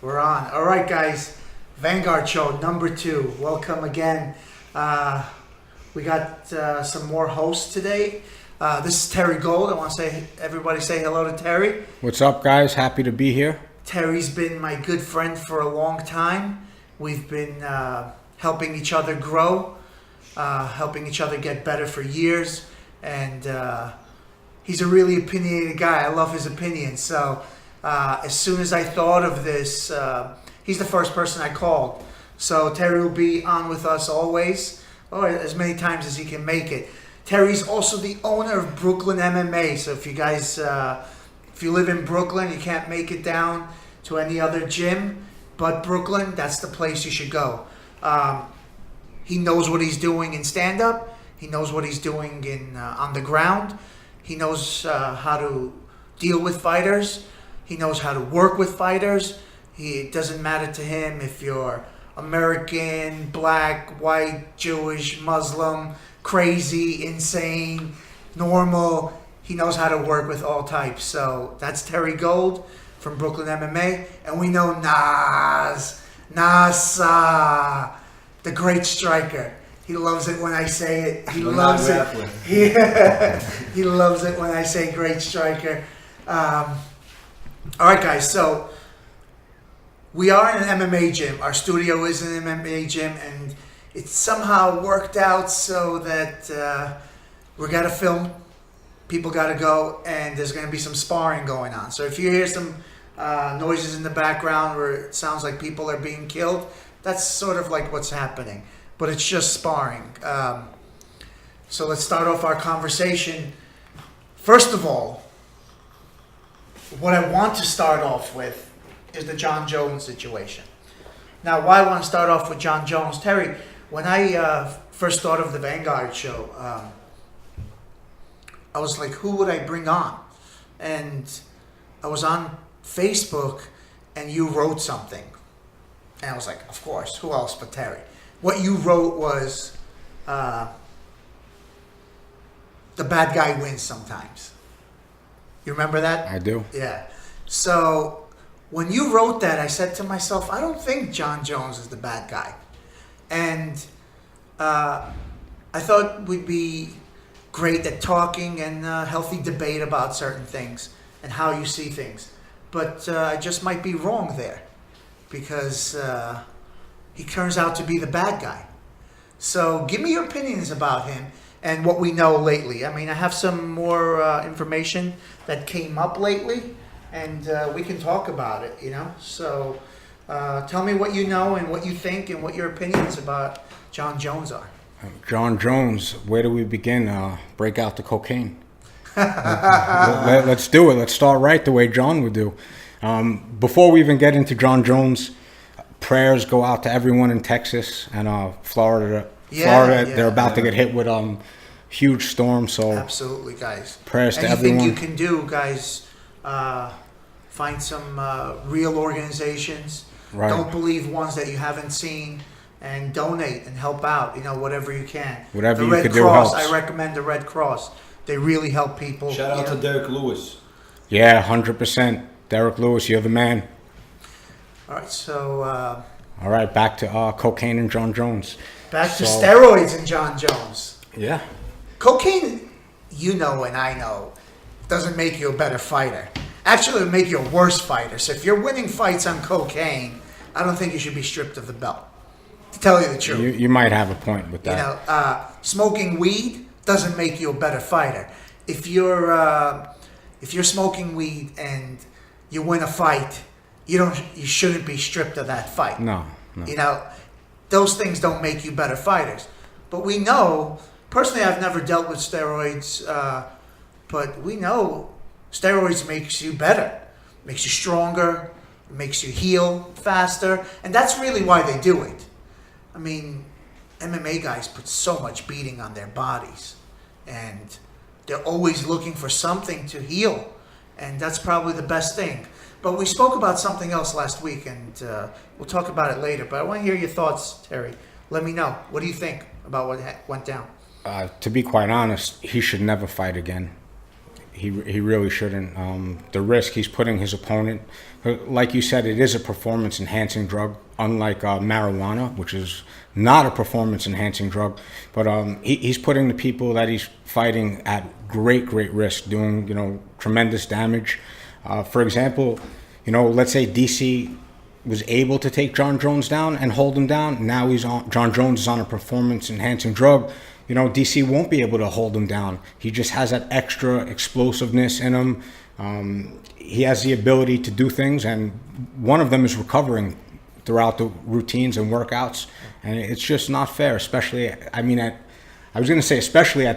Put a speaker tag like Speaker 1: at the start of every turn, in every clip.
Speaker 1: We're on. All right, guys. Vanguard show number 2. Welcome again. We got some more hosts today. This is Terry Gold. I want to everybody say hello to Terry.
Speaker 2: What's up, guys? Happy to be here.
Speaker 1: Terry's been my good friend for a long time. We've been helping each other grow, helping each other get better for years. And he's a really opinionated guy. I love his opinions. So as soon as I thought of this, he's the first person I called. So Terry will be on with us always, or as many times as he can make it. Terry's also the owner of Brooklyn MMA. So if you guys, if you live in Brooklyn, you can't make it down to any other gym but Brooklyn, that's the place you should go. He knows what he's doing in stand-up. He knows what he's doing in on the ground. He knows how to deal with fighters. He knows how to work with fighters. It doesn't matter to him if you're American, black, white, Jewish, Muslim, crazy, insane, normal. He knows how to work with all types. So that's Terry Gold from Brooklyn MMA. And we know Nas, the great striker. He loves it when I say it. He loves it. He loves it when I say great striker. All right, guys. So we are in an MMA gym. Our studio is an MMA gym, and it's somehow worked out so that we got to film. People got to go, and there's going to be some sparring going on. So if you hear some noises in the background where it sounds like people are being killed, that's sort of like what's happening. But it's just sparring. So let's start off our conversation. First of all, what I want to start off with is the Jon Jones situation. Now, why I want to start off with Jon Jones, Terry, when I first thought of the Vanguard show, I was like, who would I bring on? And I was on Facebook, and you wrote something. And I was like, of course, who else but Terry? What you wrote was, the bad guy wins sometimes. You remember that?
Speaker 2: I do.
Speaker 1: Yeah. So when you wrote that, I said to myself, I don't think Jon Jones is the bad guy. And I thought we'd be great at talking and healthy debate about certain things and how you see things. But I just might be wrong there because he turns out to be the bad guy. So give me your opinions about him and what we know lately. I mean, I have some more information that came up lately, and we can talk about it, you know? So tell me what you know and what you think and what your opinions about Jon Jones are.
Speaker 2: Jon Jones, where do we begin? Break out the cocaine. Let's do it. Let's start right the way Jon would do. Before we even get into Jon Jones, prayers go out to everyone in Texas and Florida. They're about to get hit with huge storm. So
Speaker 1: absolutely, guys.
Speaker 2: Prayers to everyone.
Speaker 1: Anything you can do, guys. Find some real organizations.
Speaker 2: Right.
Speaker 1: Don't believe ones that you haven't seen, and donate and help out. You know, whatever you can.
Speaker 2: Whatever
Speaker 1: the
Speaker 2: you
Speaker 1: Red
Speaker 2: could
Speaker 1: Cross,
Speaker 2: do helps.
Speaker 1: I recommend the Red Cross. They really help people.
Speaker 3: Shout out to Derek Lewis.
Speaker 2: Yeah, 100%. Derek Lewis, you're the man.
Speaker 1: All right, so.
Speaker 2: All right, back to cocaine and Jon Jones.
Speaker 1: Back to steroids and Jon Jones.
Speaker 2: Yeah.
Speaker 1: Cocaine, you know and I know, doesn't make you a better fighter. Actually, it would make you a worse fighter. So if you're winning fights on cocaine, I don't think you should be stripped of the belt. To tell you the truth.
Speaker 2: You might have a point with that.
Speaker 1: You know, smoking weed doesn't make you a better fighter. If you're smoking weed and you win a fight, you shouldn't be stripped of that fight.
Speaker 2: No.
Speaker 1: You know, those things don't make you better fighters. But we know, personally, I've never dealt with steroids, but we know steroids makes you better, makes you stronger, makes you heal faster, and that's really why they do it. I mean, MMA guys put so much beating on their bodies, and they're always looking for something to heal, and that's probably the best thing. But we spoke about something else last week, and we'll talk about it later. But I want to hear your thoughts, Terry. Let me know. What do you think about what went down?
Speaker 2: To be quite honest, he should never fight again. he really shouldn't. The risk he's putting his opponent, like you said, it is a performance-enhancing drug, unlike marijuana, which is not a performance-enhancing drug. But he's putting the people that he's fighting at great risk, doing tremendous damage. For example, let's say DC was able to take Jon Jones down and hold him down. Now Jon Jones is on a performance-enhancing drug. DC won't be able to hold him down. He just has that extra explosiveness in him. He has the ability to do things, and one of them is recovering throughout the routines and workouts. And it's just not fair, especially at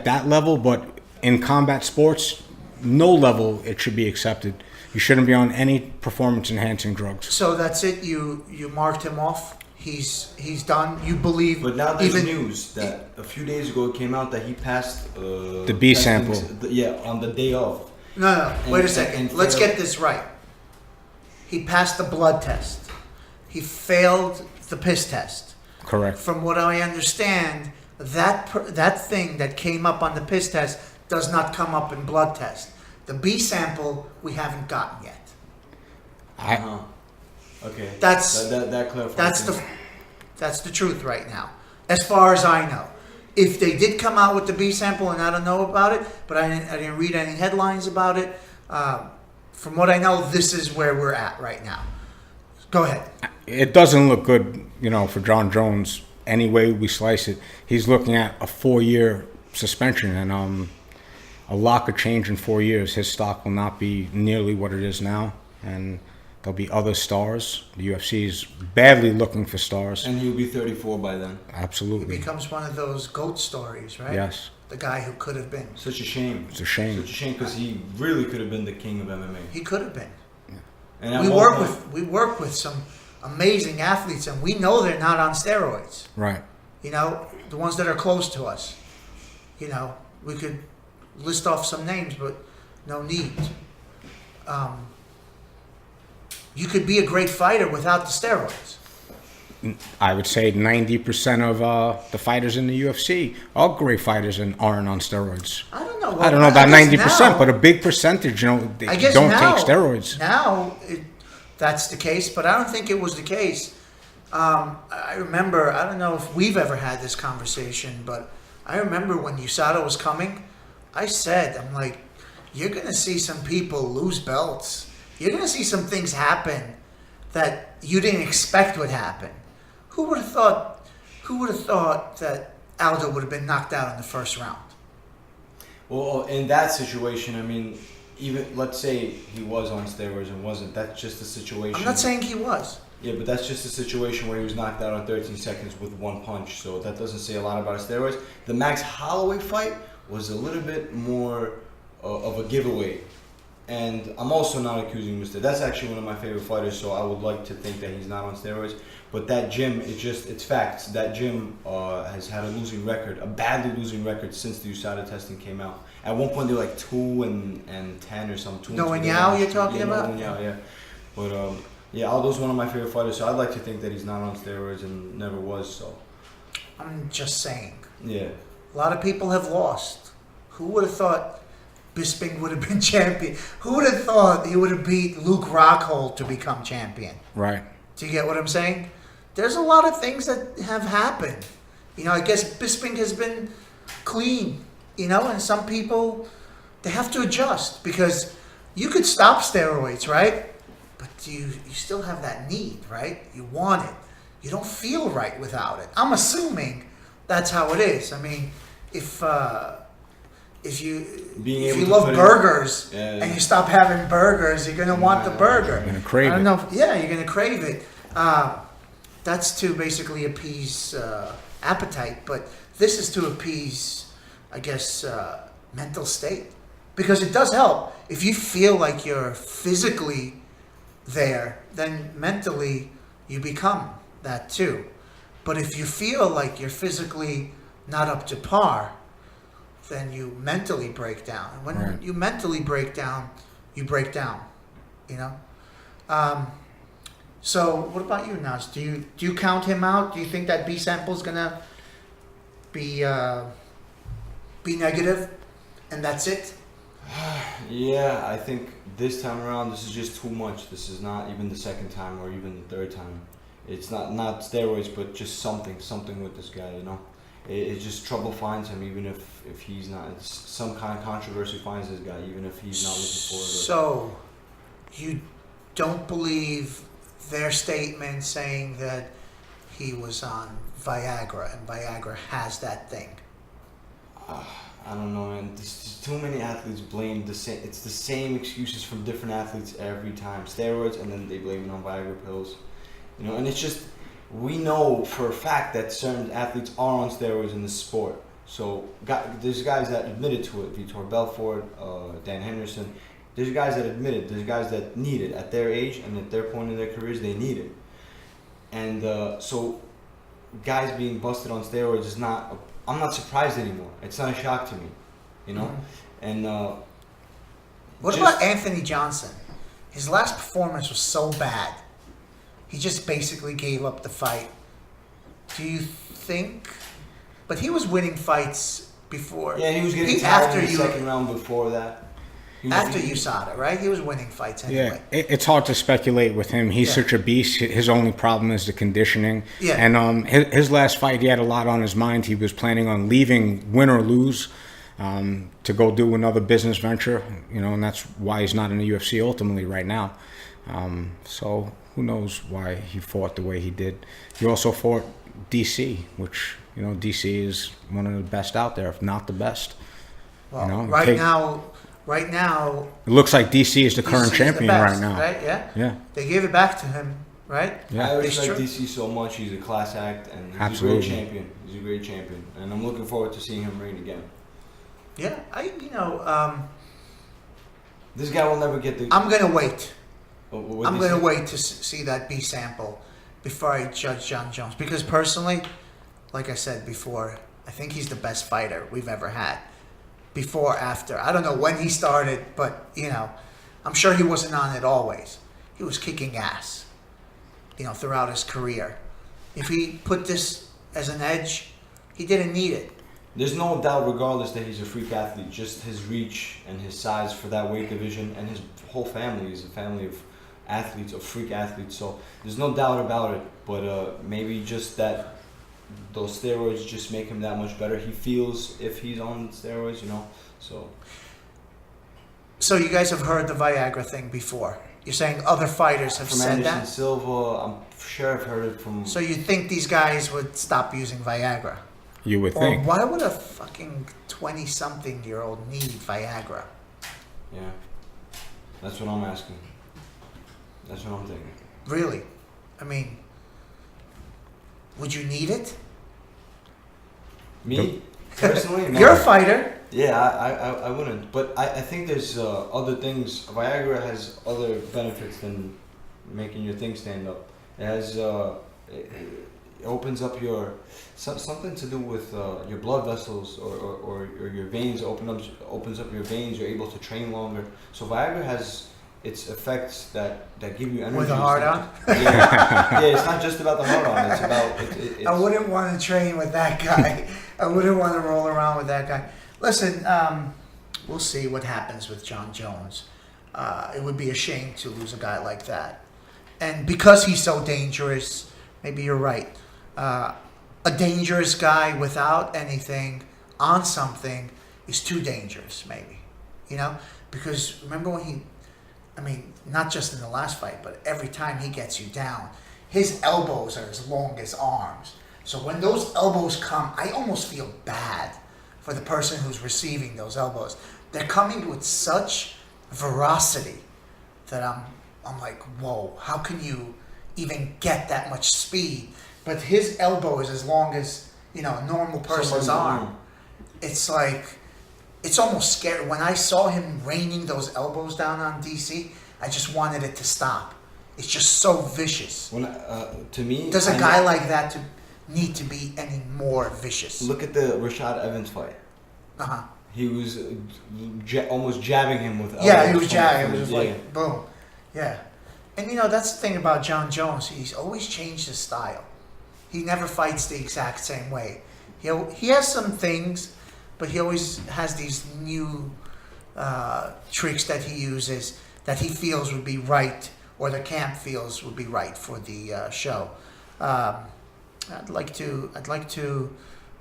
Speaker 2: that level, but in combat sports, no level it should be accepted. You shouldn't be on any performance-enhancing drugs.
Speaker 1: So that's it. You marked him off. He's done. You believe?
Speaker 3: But now there's news that a few days ago it came out that he passed
Speaker 2: the B sample.
Speaker 3: On the day of.
Speaker 1: No. Wait a second. Let's get this right. He passed the blood test. He failed the piss test.
Speaker 2: Correct.
Speaker 1: From what I understand, that thing that came up on the piss test does not come up in blood test. The B sample we haven't gotten yet.
Speaker 3: Okay.
Speaker 1: That
Speaker 3: clarifies.
Speaker 1: That's the truth right now, as far as I know. If they did come out with the B sample, and I don't know about it, but I didn't read any headlines about it. From what I know, this is where we're at right now. Go ahead.
Speaker 2: It doesn't look good, for Jon Jones. Any way we slice it, he's looking at a 4-year suspension, and a lot could change in 4 years. His stock will not be nearly what it is now, and there'll be other stars. The UFC is badly looking for stars.
Speaker 3: And he'll be 34 by then.
Speaker 2: Absolutely.
Speaker 1: He becomes one of those GOAT stories, right?
Speaker 2: Yes.
Speaker 1: The guy who could have been.
Speaker 3: Such a shame.
Speaker 2: It's a shame.
Speaker 3: Such a shame because he really could have been the king of MMA.
Speaker 1: He could have been.
Speaker 2: Yeah.
Speaker 3: And
Speaker 1: we work with some amazing athletes, and we know they're not on steroids.
Speaker 2: Right.
Speaker 1: The ones that are close to us. We could list off some names, but no need. You could be a great fighter without the steroids.
Speaker 2: I would say 90% of the fighters in the UFC are great fighters and aren't on steroids.
Speaker 1: I don't know.
Speaker 2: I don't know about 90%, but a big percentage, they don't take steroids.
Speaker 1: Now, that's the case, but I don't think it was the case. I remember, I don't know if we've ever had this conversation, but I remember when USADA was coming, I'm like, you're going to see some people lose belts. You're going to see some things happen that you didn't expect would happen. Who would have thought that Aldo would have been knocked out in the first round?
Speaker 3: Well, in that situation, even let's say he was on steroids and wasn't. That's just a situation.
Speaker 1: I'm not saying he was.
Speaker 3: Yeah, but that's just a situation where he was knocked out in 13 seconds with one punch. So that doesn't say a lot about his steroids. The Max Holloway fight was a little bit more of a giveaway. And I'm also not accusing Mr. That's actually one of my favorite fighters, so I would like to think that he's not on steroids. But that gym, it's facts. That gym has had a losing record, a badly losing record since the USADA testing came out. At one point, they were like 2-10 or something.
Speaker 1: No, and Yao you're talking about?
Speaker 3: Yao, yeah. But Aldo's one of my favorite fighters, so I'd like to think that he's not on steroids and never was. So
Speaker 1: I'm just saying.
Speaker 3: Yeah.
Speaker 1: A lot of people have lost. Who would have thought Bisping would have been champion? Who would have thought he would have beat Luke Rockhold to become champion?
Speaker 2: Right.
Speaker 1: Do you get what I'm saying? There's a lot of things that have happened. I guess Bisping has been clean, and some people, they have to adjust because you could stop steroids, right? But you still have that need, right? You want it. You don't feel right without it. I'm assuming that's how it is. If you love burgers and you stop having burgers, you're gonna want the burger.
Speaker 2: You're gonna crave it.
Speaker 1: You're gonna crave it. That's to basically appease appetite, but this is to appease, I guess, mental state, because it does help. If you feel like you're physically there, then mentally you become that too. But if you feel like you're physically not up to par, then you mentally break down. And when you mentally break down, you break down. So what about you, Naz? Do you count him out? Do you think that B sample is gonna be negative, and that's it?
Speaker 3: Yeah, I think this time around, this is just too much. This is not even the second time or even the third time. It's not steroids, but just something with this guy, you know. It's just trouble finds him, even if he's not. It's some kind of controversy finds this guy, even if he's not looking for it.
Speaker 1: So, you don't believe their statement saying that he was on Viagra, and Viagra has that thing?
Speaker 3: I don't know, man. There's too many athletes blame the same. It's the same excuses from different athletes every time. Steroids, and then they blame it on Viagra pills. You know, and it's just, we know for a fact that certain athletes are on steroids in the sport. So there's guys that admitted to it. Vitor Belfort, Dan Henderson. There's guys that admit it. There's guys that need it at their age and at their point in their careers. They need it. And so guys being busted on steroids is not. I'm not surprised anymore. It's not a shock to me, you know. Mm-hmm. And
Speaker 1: what about Anthony Johnson? His last performance was so bad. He just basically gave up the fight. Do you think? But he was winning fights before.
Speaker 3: Yeah, he was getting tired in the second round before that.
Speaker 1: After USADA, right? He was winning fights anyway.
Speaker 2: Yeah, it's hard to speculate with him. He's such a beast. His only problem is the conditioning.
Speaker 1: Yeah.
Speaker 2: And his last fight, he had a lot on his mind. He was planning on leaving, win or lose, to go do another business venture. You know, and that's why he's not in the UFC ultimately right now. So who knows why he fought the way he did. He also fought DC, which, you know, DC is one of the best out there, if not the best.
Speaker 1: Well,
Speaker 2: you know,
Speaker 1: Right now,
Speaker 2: it looks like DC is the current champion right now.
Speaker 1: Right? Yeah.
Speaker 2: Yeah.
Speaker 1: They gave it back to him, right?
Speaker 2: Yeah.
Speaker 3: I respect DC so much. He's a class act, and he's a great champion. He's a great champion, and I'm looking forward to seeing him reign again.
Speaker 1: Yeah,
Speaker 3: this guy will never get the.
Speaker 1: I'm gonna wait. I'm gonna wait to see that B sample before I judge Jon Jones, because personally, like I said before, I think he's the best fighter we've ever had. Before, after. I don't know when he started, but, you know, I'm sure he wasn't on it always. He was kicking ass, you know, throughout his career. If he put this as an edge, he didn't need it.
Speaker 3: There's no doubt, regardless, that he's a freak athlete. Just his reach and his size for that weight division, and his whole family is a family of athletes, of freak athletes. So there's no doubt about it. But maybe just that those steroids just make him that much better. He feels if he's on steroids, you know. So
Speaker 1: you guys have heard the Viagra thing before. You're saying other fighters have said that?
Speaker 3: From Anderson Silva, I'm sure I've heard it from.
Speaker 1: So you think these guys would stop using Viagra?
Speaker 2: You would think.
Speaker 1: Or why would a fucking 20-something-year-old need Viagra?
Speaker 3: Yeah. That's what I'm asking. That's what I'm thinking.
Speaker 1: Really? I mean, would you need it?
Speaker 3: Me? Personally? No.
Speaker 1: You're a fighter.
Speaker 3: Yeah, I wouldn't. But I think there's other things. Viagra has other benefits than making your thing stand up. It has it opens up your something to do with your blood vessels or your veins. Opens up your veins. You're able to train longer. So Viagra has its effects that give you energy.
Speaker 1: With a hard on?
Speaker 3: Yeah, it's not just about the hard on. It's about. It's,
Speaker 1: I wouldn't want to train with that guy. I wouldn't want to roll around with that guy. Listen, we'll see what happens with Jon Jones. It would be a shame to lose a guy like that. And because he's so dangerous, maybe you're right. A dangerous guy without anything on something is too dangerous, maybe. You know? Because remember when not just in the last fight, but every time he gets you down, his elbows are as long as arms. So when those elbows come, I almost feel bad for the person who's receiving those elbows. They're coming with such ferocity that I'm like, whoa, how can you even get that much speed? But his elbow is as long as, you know, a normal person's arm. It's like, it's almost scary. When I saw him raining those elbows down on DC, I just wanted it to stop. It's just so vicious.
Speaker 3: When to me,
Speaker 1: does a guy like that need to be any more vicious?
Speaker 3: Look at the Rashad Evans fight. He was almost jabbing him with elbows.
Speaker 1: Yeah, he was jabbing. It was like, boom. Yeah. And, you know, that's the thing about Jon Jones. He's always changed his style. He never fights the exact same way. He has some things, but he always has these new tricks that he uses that he feels would be right, or the camp feels would be right for the show. I'd like to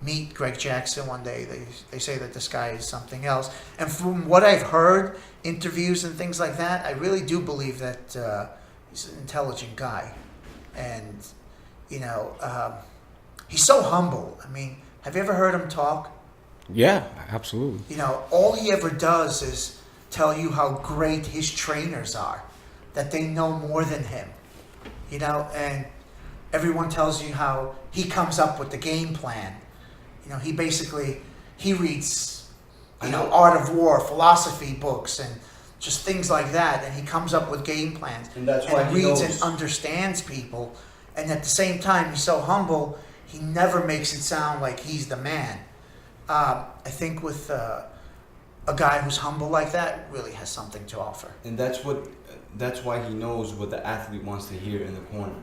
Speaker 1: meet Greg Jackson one day. They say that this guy is something else. And from what I've heard, interviews and things like that, I really do believe that he's an intelligent guy. And, he's so humble. I mean, have you ever heard him talk?
Speaker 2: Yeah, absolutely.
Speaker 1: All he ever does is tell you how great his trainers are, that they know more than him, and everyone tells you how he comes up with the game plan. He reads, Art of War, philosophy books, and just things like that, and he comes up with game plans.
Speaker 3: And that's why he
Speaker 1: reads
Speaker 3: knows.
Speaker 1: and understands people, and at the same time, he's so humble, he never makes it sound like he's the man. I think with a guy who's humble like that, really has something to offer.
Speaker 3: And that's why he knows what the athlete wants to hear in the corner,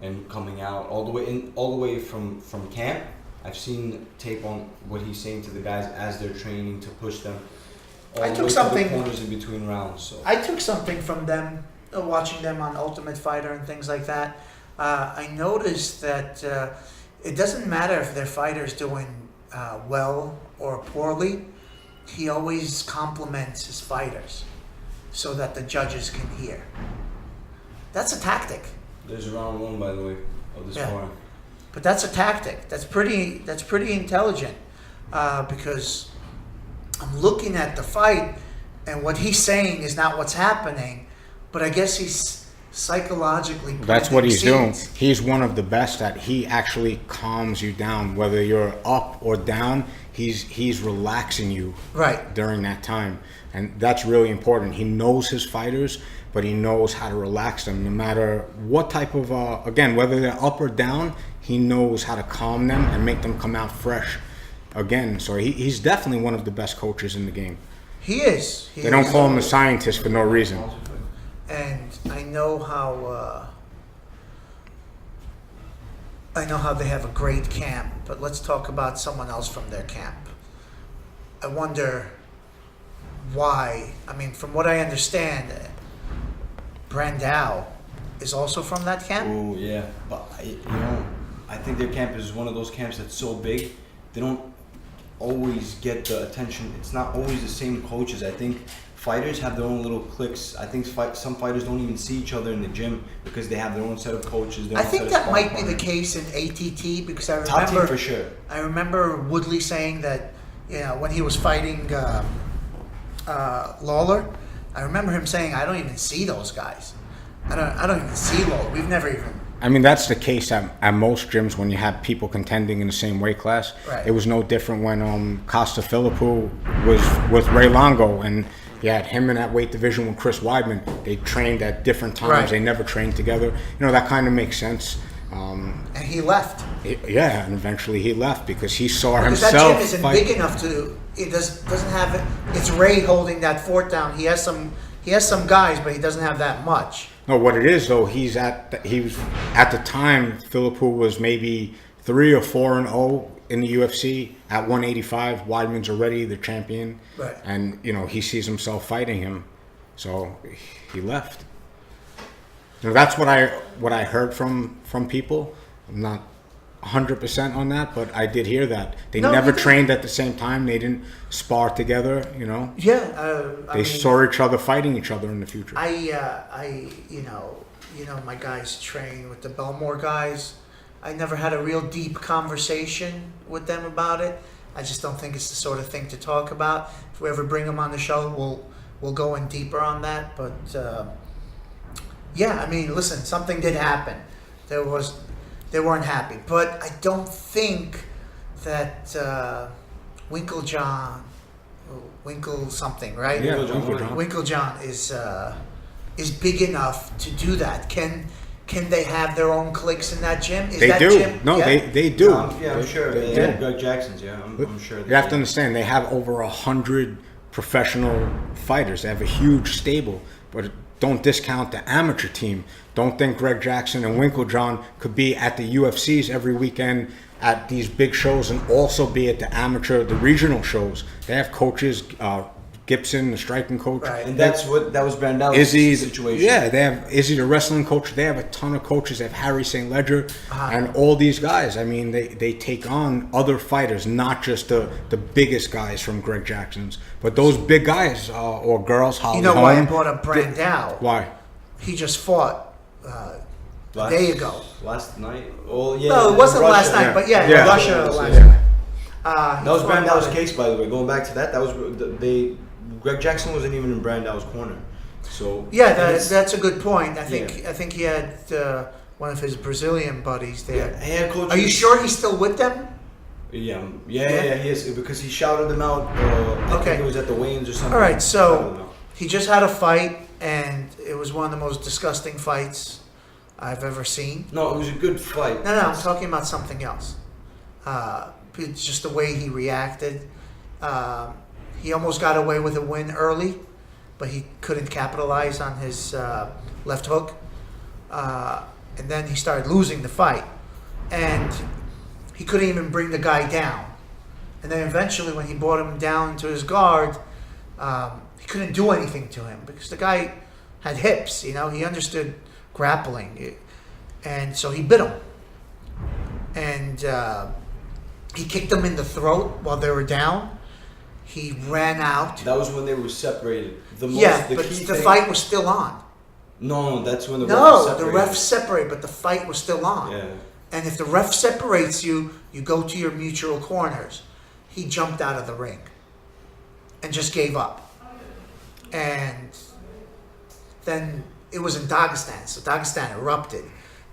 Speaker 3: and coming out all the way from camp. I've seen tape on what he's saying to the guys as they're training to push them.
Speaker 1: I took something.
Speaker 3: To the corners in between rounds. So
Speaker 1: I took something from them, watching them on Ultimate Fighter and things like that. I noticed that it doesn't matter if their fighter's doing well or poorly. He always compliments his fighters so that the judges can hear. That's a tactic.
Speaker 3: there's round one, by the way, of this forum.
Speaker 1: But that's a tactic. That's pretty intelligent, because I'm looking at the fight, and what he's saying is not what's happening, but I guess he's psychologically.
Speaker 2: That's what he's doing. He's one of the best at. He actually calms you down, whether you're up or down. He's relaxing you during that time, and that's really important. He knows his fighters, but he knows how to relax them, no matter what type of again, whether they're up or down. He knows how to calm them and make them come out fresh again. So he's definitely one of the best coaches in the game.
Speaker 1: He is.
Speaker 2: They don't call him a scientist for no reason.
Speaker 1: And I know how they have a great camp, but let's talk about someone else from their camp. I wonder why. I mean, from what I understand, Brandao is also from that camp.
Speaker 3: Oh yeah, but I think their camp is one of those camps that's so big, they don't always get the attention. It's not always the same coaches. I think fighters have their own little cliques. I think some fighters don't even see each other in the gym because they have their own set of coaches.
Speaker 1: I think that might be the case in ATT, because I remember
Speaker 3: top team for sure.
Speaker 1: I remember Woodley saying that when he was fighting Lawler, I remember him saying, "I don't even see those guys. I don't even see Lawler. We've never even."
Speaker 2: I mean, that's the case at most gyms when you have people contending in the same weight class.
Speaker 1: Right.
Speaker 2: It was no different when Costa Philippou was with Ray Longo, and you had him in that weight division with Chris Weidman. They trained at different times.
Speaker 1: Right.
Speaker 2: They never trained together. That kind of makes sense.
Speaker 1: And he left.
Speaker 2: And eventually he left because he saw
Speaker 1: Because
Speaker 2: himself
Speaker 1: that gym isn't
Speaker 2: fight.
Speaker 1: big enough to. It doesn't have it. It's Ray holding that fort down. He has some guys, but he doesn't have that much.
Speaker 2: No, what it is though, he was at the time. Philippou was maybe 3 or 4-0 in the UFC at 185. Weidman's already the champion,
Speaker 1: Right.
Speaker 2: And he sees himself fighting him, so he left. That's what I heard from people. I'm not 100% on that, but I did hear that they never trained at the same time. They didn't spar together.
Speaker 1: Yeah.
Speaker 2: They saw each other fighting each other in the future.
Speaker 1: My guys train with the Belmore guys. I never had a real deep conversation with them about it. I just don't think it's the sort of thing to talk about. If we ever bring them on the show, we'll go in deeper on that. But listen, something did happen. They weren't happy, but I don't think that Winkle something, right?
Speaker 2: Yeah, Winklejohn.
Speaker 1: Winklejohn is big enough to do that. Can they have their own cliques in that gym?
Speaker 2: They do. No, they do.
Speaker 3: I'm sure.
Speaker 2: They
Speaker 3: Yeah,
Speaker 2: do.
Speaker 3: Greg Jackson's. Yeah, I'm sure.
Speaker 2: You have to understand, they have over 100 professional fighters. They have a huge stable, but don't discount the amateur team. Don't think Greg Jackson and Winklejohn could be at the UFCs every weekend at these big shows and also be at the regional shows. They have coaches Gibson, the striking coach.
Speaker 1: Right.
Speaker 3: And that was Brandao's
Speaker 2: Izzy,
Speaker 3: situation.
Speaker 2: Yeah, they have Izzy, the wrestling coach. They have a ton of coaches. They have Harry St. Ledger and all these guys. I mean, they take on other fighters, not just the biggest guys from Greg Jackson's, but those big guys or girls. Holly
Speaker 1: You know why I
Speaker 2: Holm.
Speaker 1: brought up Brandao?
Speaker 2: Why?
Speaker 1: He just fought a day ago.
Speaker 3: Last night? Oh, yeah.
Speaker 1: No, it wasn't
Speaker 3: Russia.
Speaker 1: last night, but yeah,
Speaker 2: Yeah.
Speaker 1: Russia last
Speaker 2: Yeah.
Speaker 1: night.
Speaker 3: That was Brandao's case, by the way. Going back to that, Greg Jackson wasn't even in Brandao's corner. So
Speaker 1: yeah, that's a good point. I think he had one of his Brazilian buddies there.
Speaker 3: he had coaches.
Speaker 1: Are you sure he's still with them?
Speaker 3: Yeah, he is, because he shouted them out. I think it was at the weigh-ins or something.
Speaker 1: All right, so he just had a fight, and it was one of the most disgusting fights I've ever seen.
Speaker 3: No, it was a good fight.
Speaker 1: No, I'm talking about something else. It's just the way he reacted. He almost got away with a win early, but he couldn't capitalize on his left hook. And then he started losing the fight. And he couldn't even bring the guy down. And then eventually when he brought him down to his guard, he couldn't do anything to him because the guy had hips, he understood grappling. And so he bit him. And he kicked him in the throat while they were down. He ran out.
Speaker 3: That was when they were separated. But
Speaker 1: the fight was still on.
Speaker 3: No, that's when the
Speaker 1: ref separated, but the fight was still on.
Speaker 3: Yeah.
Speaker 1: And if the ref separates you, you go to your mutual corners. He jumped out of the ring and just gave up. And then it was in Dagestan, so Dagestan erupted.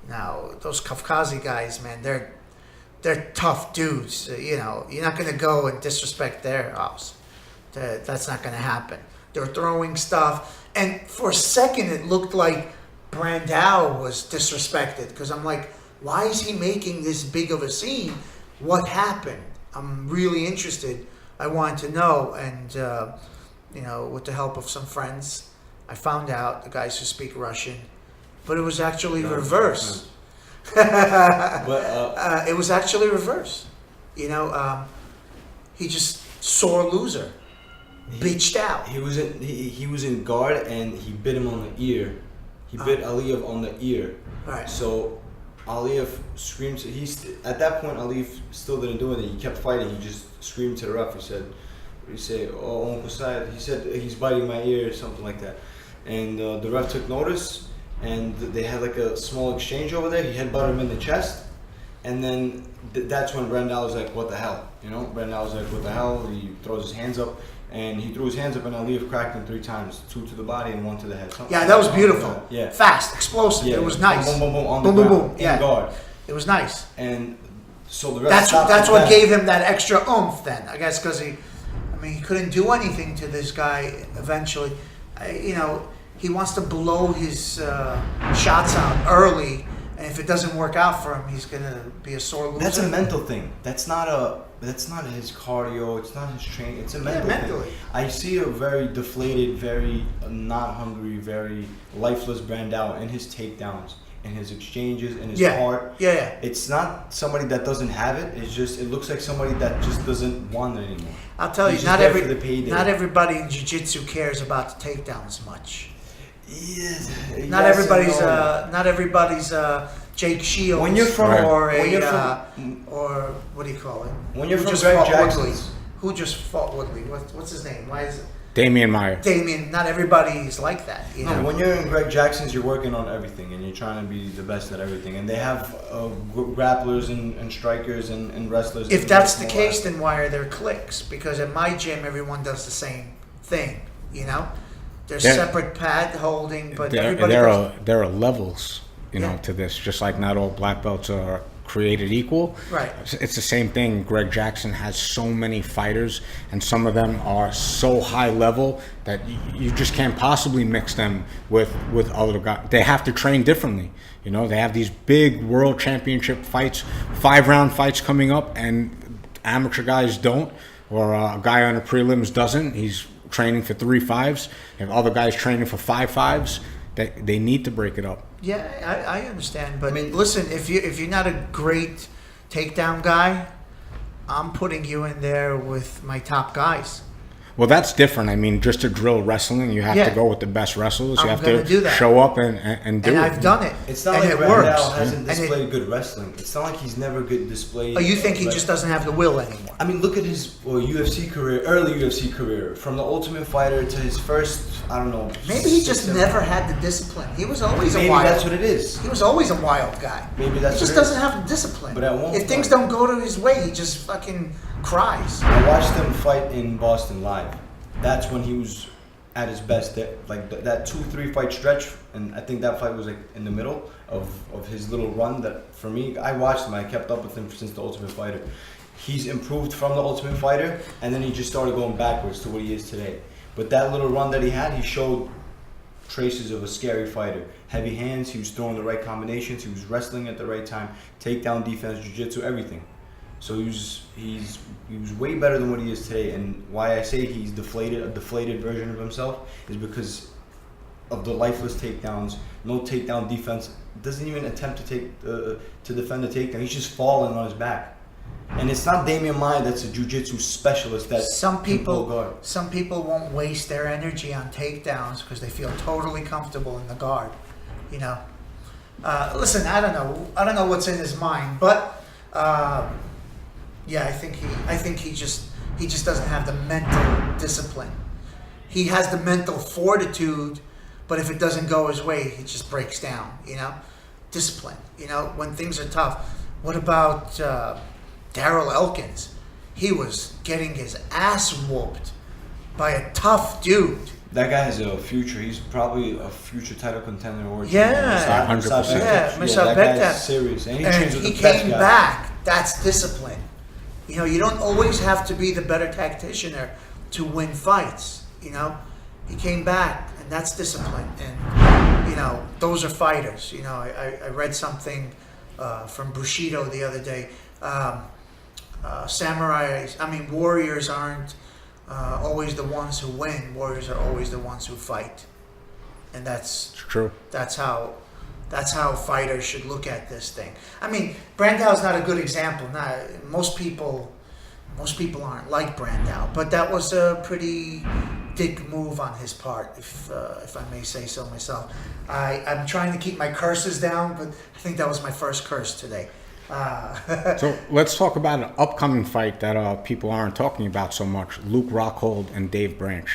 Speaker 1: Now, those Kafkazi guys, man, they're tough dudes. You're not going to go and disrespect their house. That's not going to happen. They're throwing stuff. And for a second, it looked like Brandao was disrespected. Because I'm like, why is he making this big of a scene? What happened? I'm really interested. I wanted to know. And, with the help of some friends, I found out, the guys who speak Russian. But it was actually reverse. It was actually reverse. He just sore loser, bitched out.
Speaker 3: He was in guard and he bit him on the ear. He bit Aliev on the ear.
Speaker 1: Right.
Speaker 3: So Aliev screamed. At that point, Aliev still didn't do anything. He kept fighting. He just screamed to the ref. He said, "What do you say? Oh, Uncle Syed." He said he's biting my ear or something like that. And the ref took notice. And they had like a small exchange over there. He headbutted him in the chest, and then that's when Brandao was like, "What the hell?" Brandao was like, "What the hell?" He throws his hands up, and he threw his hands up, and Aliev cracked him 3 times, 2 to the body and 1 to the head.
Speaker 1: Yeah, that was beautiful.
Speaker 3: Yeah,
Speaker 1: fast, explosive. Yeah. It was nice.
Speaker 3: Boom, boom, boom, on
Speaker 1: boom,
Speaker 3: the
Speaker 1: boom,
Speaker 3: ground,
Speaker 1: boom. Yeah,
Speaker 3: in guard.
Speaker 1: It was nice.
Speaker 3: And so the rest.
Speaker 1: That's what gave him that extra oomph. Then I guess because he couldn't do anything to this guy. Eventually, he wants to blow his shots out early, and if it doesn't work out for him, he's gonna be a sore loser.
Speaker 3: That's a mental thing. That's not his cardio. It's not his training. It's a mental thing. I see a very deflated, very not hungry, very lifeless Brandao in his takedowns, in his exchanges, in his heart.
Speaker 1: Yeah.
Speaker 3: It's not somebody that doesn't have it. It looks like somebody that just doesn't want it anymore.
Speaker 1: I'll tell you, not everybody in jiu-jitsu cares about the takedowns much.
Speaker 3: Yes.
Speaker 1: Not everybody's Jake Shields
Speaker 3: when you're from,
Speaker 1: or what do you call it?
Speaker 3: When you're from Greg Jackson,
Speaker 1: who just fought Woodley? What's his name? Why is it?
Speaker 2: Damian Maier.
Speaker 1: Not everybody's like that.
Speaker 3: No, when you're in Greg Jackson's, you're working on everything and you're trying to be the best at everything. And they have grapplers and strikers and wrestlers.
Speaker 1: If that's the case, then why are there cliques? Because at my gym, everyone does the same thing. There's separate pad holding, but everybody
Speaker 2: there are levels, to this. Just like not all black belts are created equal.
Speaker 1: Right.
Speaker 2: It's the same thing. Greg Jackson has so many fighters, and some of them are so high level that you just can't possibly mix them with other guys. They have to train differently. They have these big world championship fights, 5-round fights coming up, and amateur guys don't, or a guy on the prelims doesn't. He's training for 3 5s. If other guys training for 5 5s, they need to break it up.
Speaker 1: Yeah, I understand, but listen, if you're not a great takedown guy, I'm putting you in there with my top guys.
Speaker 2: Well, that's different. I mean, just to drill wrestling, you have to go with the best wrestlers. You have to show up and do it.
Speaker 1: And I've done it.
Speaker 3: It's not like Brandao hasn't displayed good wrestling. It's not like he's never good displayed.
Speaker 1: Oh, you think he just doesn't have the will anymore?
Speaker 3: I mean, look at his UFC career, early UFC career, from the Ultimate Fighter to his first, I don't know.
Speaker 1: Maybe he just never had the discipline. He was always a wild.
Speaker 3: Maybe that's what it is.
Speaker 1: He was always a wild guy.
Speaker 3: Maybe that's.
Speaker 1: He just doesn't have the discipline.
Speaker 3: But at one
Speaker 1: if things don't go to his way, he just fucking cries.
Speaker 3: I watched him fight in Boston live. That's when he was at his best. That 2-3 fight stretch, and I think that fight was like in the middle of his little run. That for me, I watched him. I kept up with him since the Ultimate Fighter. He's improved from the Ultimate Fighter, and then he just started going backwards to what he is today. But that little run that he had, he showed traces of a scary fighter. Heavy hands. He was throwing the right combinations. He was wrestling at the right time. Takedown defense, jiu-jitsu, everything. So he was way better than what he is today. And why I say he's deflated, a deflated version of himself, is because of the lifeless takedowns, no takedown defense. Doesn't even attempt to defend the takedown. He's just falling on his back. And it's not Damian Maia that's a jiu-jitsu specialist that
Speaker 1: some people
Speaker 3: can pull guard.
Speaker 1: Some people won't waste their energy on takedowns because they feel totally comfortable in the guard. You know. Listen, I don't know what's in his mind, but. Yeah, I think he just doesn't have the mental discipline. He has the mental fortitude, but if it doesn't go his way, he just breaks down. You know, discipline. You know, when things are tough. What about Darryl Elkins? He was getting his ass whooped by a tough dude.
Speaker 3: That guy has a future. He's probably a future title contender. Or
Speaker 2: 100%.
Speaker 1: Yeah,
Speaker 3: that guy's serious. And
Speaker 1: he came back. That's discipline. You know, you don't always have to be the better tacticianer to win fights. You know, he came back, and that's discipline. And you know, those are fighters. You know, I read something from Bushido the other day. Warriors aren't always the ones who win. Warriors are always the ones who fight, and that's
Speaker 2: true.
Speaker 1: That's how fighters should look at this thing. I mean, Brandao's not a good example. Now, most people aren't like Brandao, but that was a pretty dick move on his part, if I may say so myself. I'm trying to keep my curses down, but I think that was my first curse today.
Speaker 2: So let's talk about an upcoming fight that people aren't talking about so much: Luke Rockhold and Dave Branch.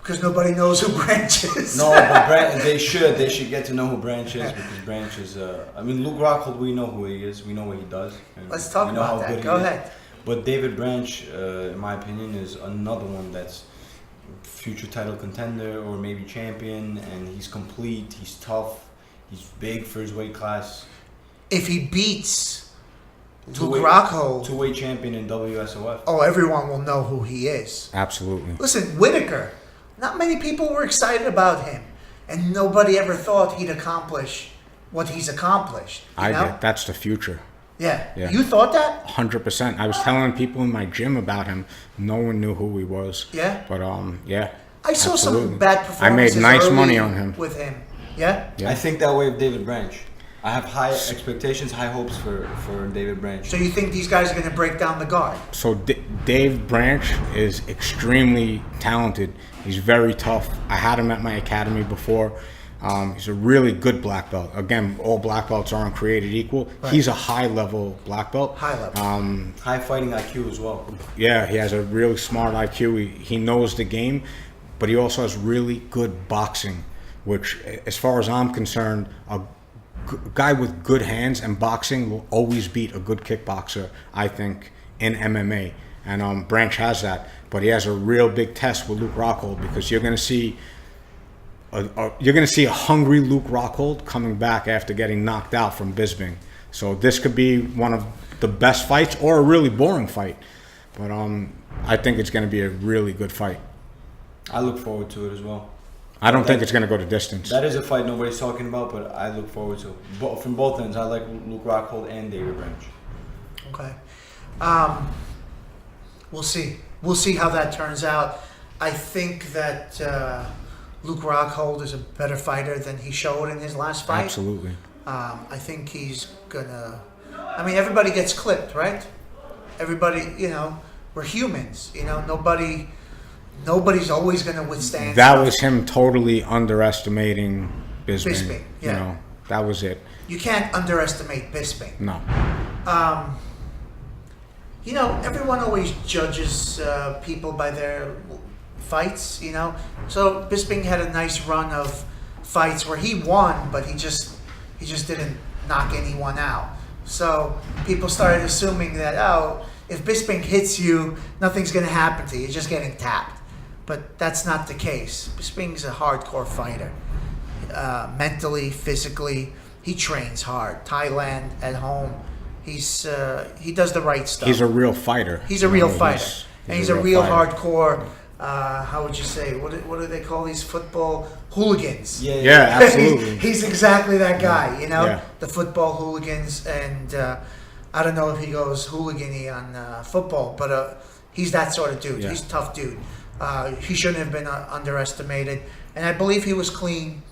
Speaker 1: Because nobody knows who Branch is.
Speaker 3: No, but they should get to know who Branch is, because Branch is. Luke Rockhold, we know who he is. We know what he does.
Speaker 1: Let's talk about that. Go ahead.
Speaker 3: But David Branch, in my opinion, is another one that's future title contender or maybe champion, and he's complete. He's tough. He's big for his weight class.
Speaker 1: If he beats Luke Rockhold,
Speaker 3: two-weight champion in WSOF.
Speaker 1: Oh, everyone will know who he is.
Speaker 2: Absolutely.
Speaker 1: Listen, Whitaker. Not many people were excited about him, and nobody ever thought he'd accomplish what he's accomplished.
Speaker 2: I did. That's the future.
Speaker 1: Yeah. You thought that?
Speaker 2: 100%. I was telling people in my gym about him. No one knew who he was.
Speaker 1: Yeah.
Speaker 2: But yeah.
Speaker 1: I saw some bad performances.
Speaker 2: I made nice money on him.
Speaker 1: With him. Yeah.
Speaker 3: I think that way of David Branch. I have high expectations, high hopes for David Branch.
Speaker 1: So you think these guys are going to break down the guard?
Speaker 2: So Dave Branch is extremely talented. He's very tough. I had him at my academy before. He's a really good black belt. Again, all black belts aren't created equal. Right. He's a high-level black belt.
Speaker 1: High level.
Speaker 3: High fighting IQ as well.
Speaker 2: Yeah, he has a really smart IQ. He knows the game, but he also has really good boxing, which, as far as I'm concerned, a guy with good hands and boxing will always beat a good kickboxer, I think, in MMA. And Branch has that, but he has a real big test with Luke Rockhold, because you're going to see a hungry Luke Rockhold coming back after getting knocked out from Bisping. So this could be one of the best fights, or a really boring fight. But I think it's going to be a really good fight.
Speaker 3: I look forward to it as well.
Speaker 2: I don't think it's going to go to distance.
Speaker 3: That is a fight nobody's talking about, but I look forward to it. From both ends, I like Luke Rockhold and David Branch.
Speaker 1: Okay. We'll see. We'll see how that turns out. I think that Luke Rockhold is a better fighter than he showed in his last fight.
Speaker 2: Absolutely.
Speaker 1: I think he's gonna. I mean, everybody gets clipped, right? Everybody, we're humans. Nobody Nobody's always going to withstand.
Speaker 2: That was him totally underestimating Bisping.
Speaker 1: Bisping, yeah.
Speaker 2: You know, that was it.
Speaker 1: You can't underestimate Bisping.
Speaker 2: No.
Speaker 1: You know, everyone always judges people by their fights, you know. So Bisping had a nice run of fights where he won, but he just didn't knock anyone out. So people started assuming that, oh, if Bisping hits you, nothing's going to happen to you. You're just getting tapped. But that's not the case. Bisping's a hardcore fighter. Mentally, physically, he trains hard. Thailand, at home, he does the right stuff.
Speaker 2: He's a real fighter.
Speaker 1: He's a real fighter.
Speaker 2: He's
Speaker 1: He's a real
Speaker 2: fighter.
Speaker 1: hardcore, how would you say, what do they call these football hooligans?
Speaker 2: Yeah, absolutely.
Speaker 1: He's exactly that guy, you know,
Speaker 2: Yeah.
Speaker 1: the football hooligans. And I don't know if he goes hooligan-y on football, but he's that sort of dude.
Speaker 2: Yeah.
Speaker 1: He's a tough dude. He shouldn't have been underestimated. And I believe he was clean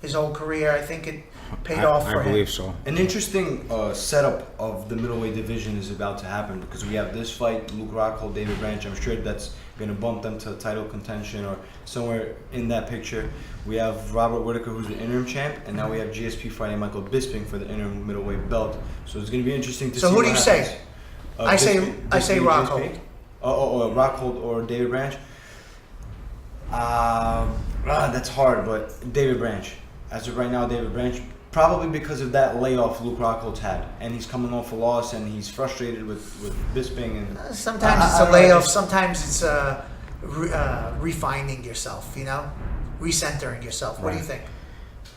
Speaker 1: his whole career. I think it paid off for him.
Speaker 2: I believe so.
Speaker 3: An interesting setup of the middleweight division is about to happen because we have this fight, Luke Rockhold, David Branch. I'm sure that's going to bump them to title contention or somewhere in that picture. We have Robert Whittaker, who's the interim champ, and now we have GSP fighting Michael Bisping for the interim middleweight belt. So it's going to be interesting to see.
Speaker 1: So who
Speaker 3: what
Speaker 1: do you
Speaker 3: happens.
Speaker 1: say? I say
Speaker 3: Bisping,
Speaker 1: Rockhold.
Speaker 3: GSP? Rockhold or David Branch. That's hard, but David Branch. As of right now, David Branch, probably because of that layoff Luke Rockhold's had, and he's coming off a loss, and he's frustrated with Bisping. And
Speaker 1: Sometimes it's a layoff. Sometimes it's refining yourself. You know, recentering yourself. What do you think?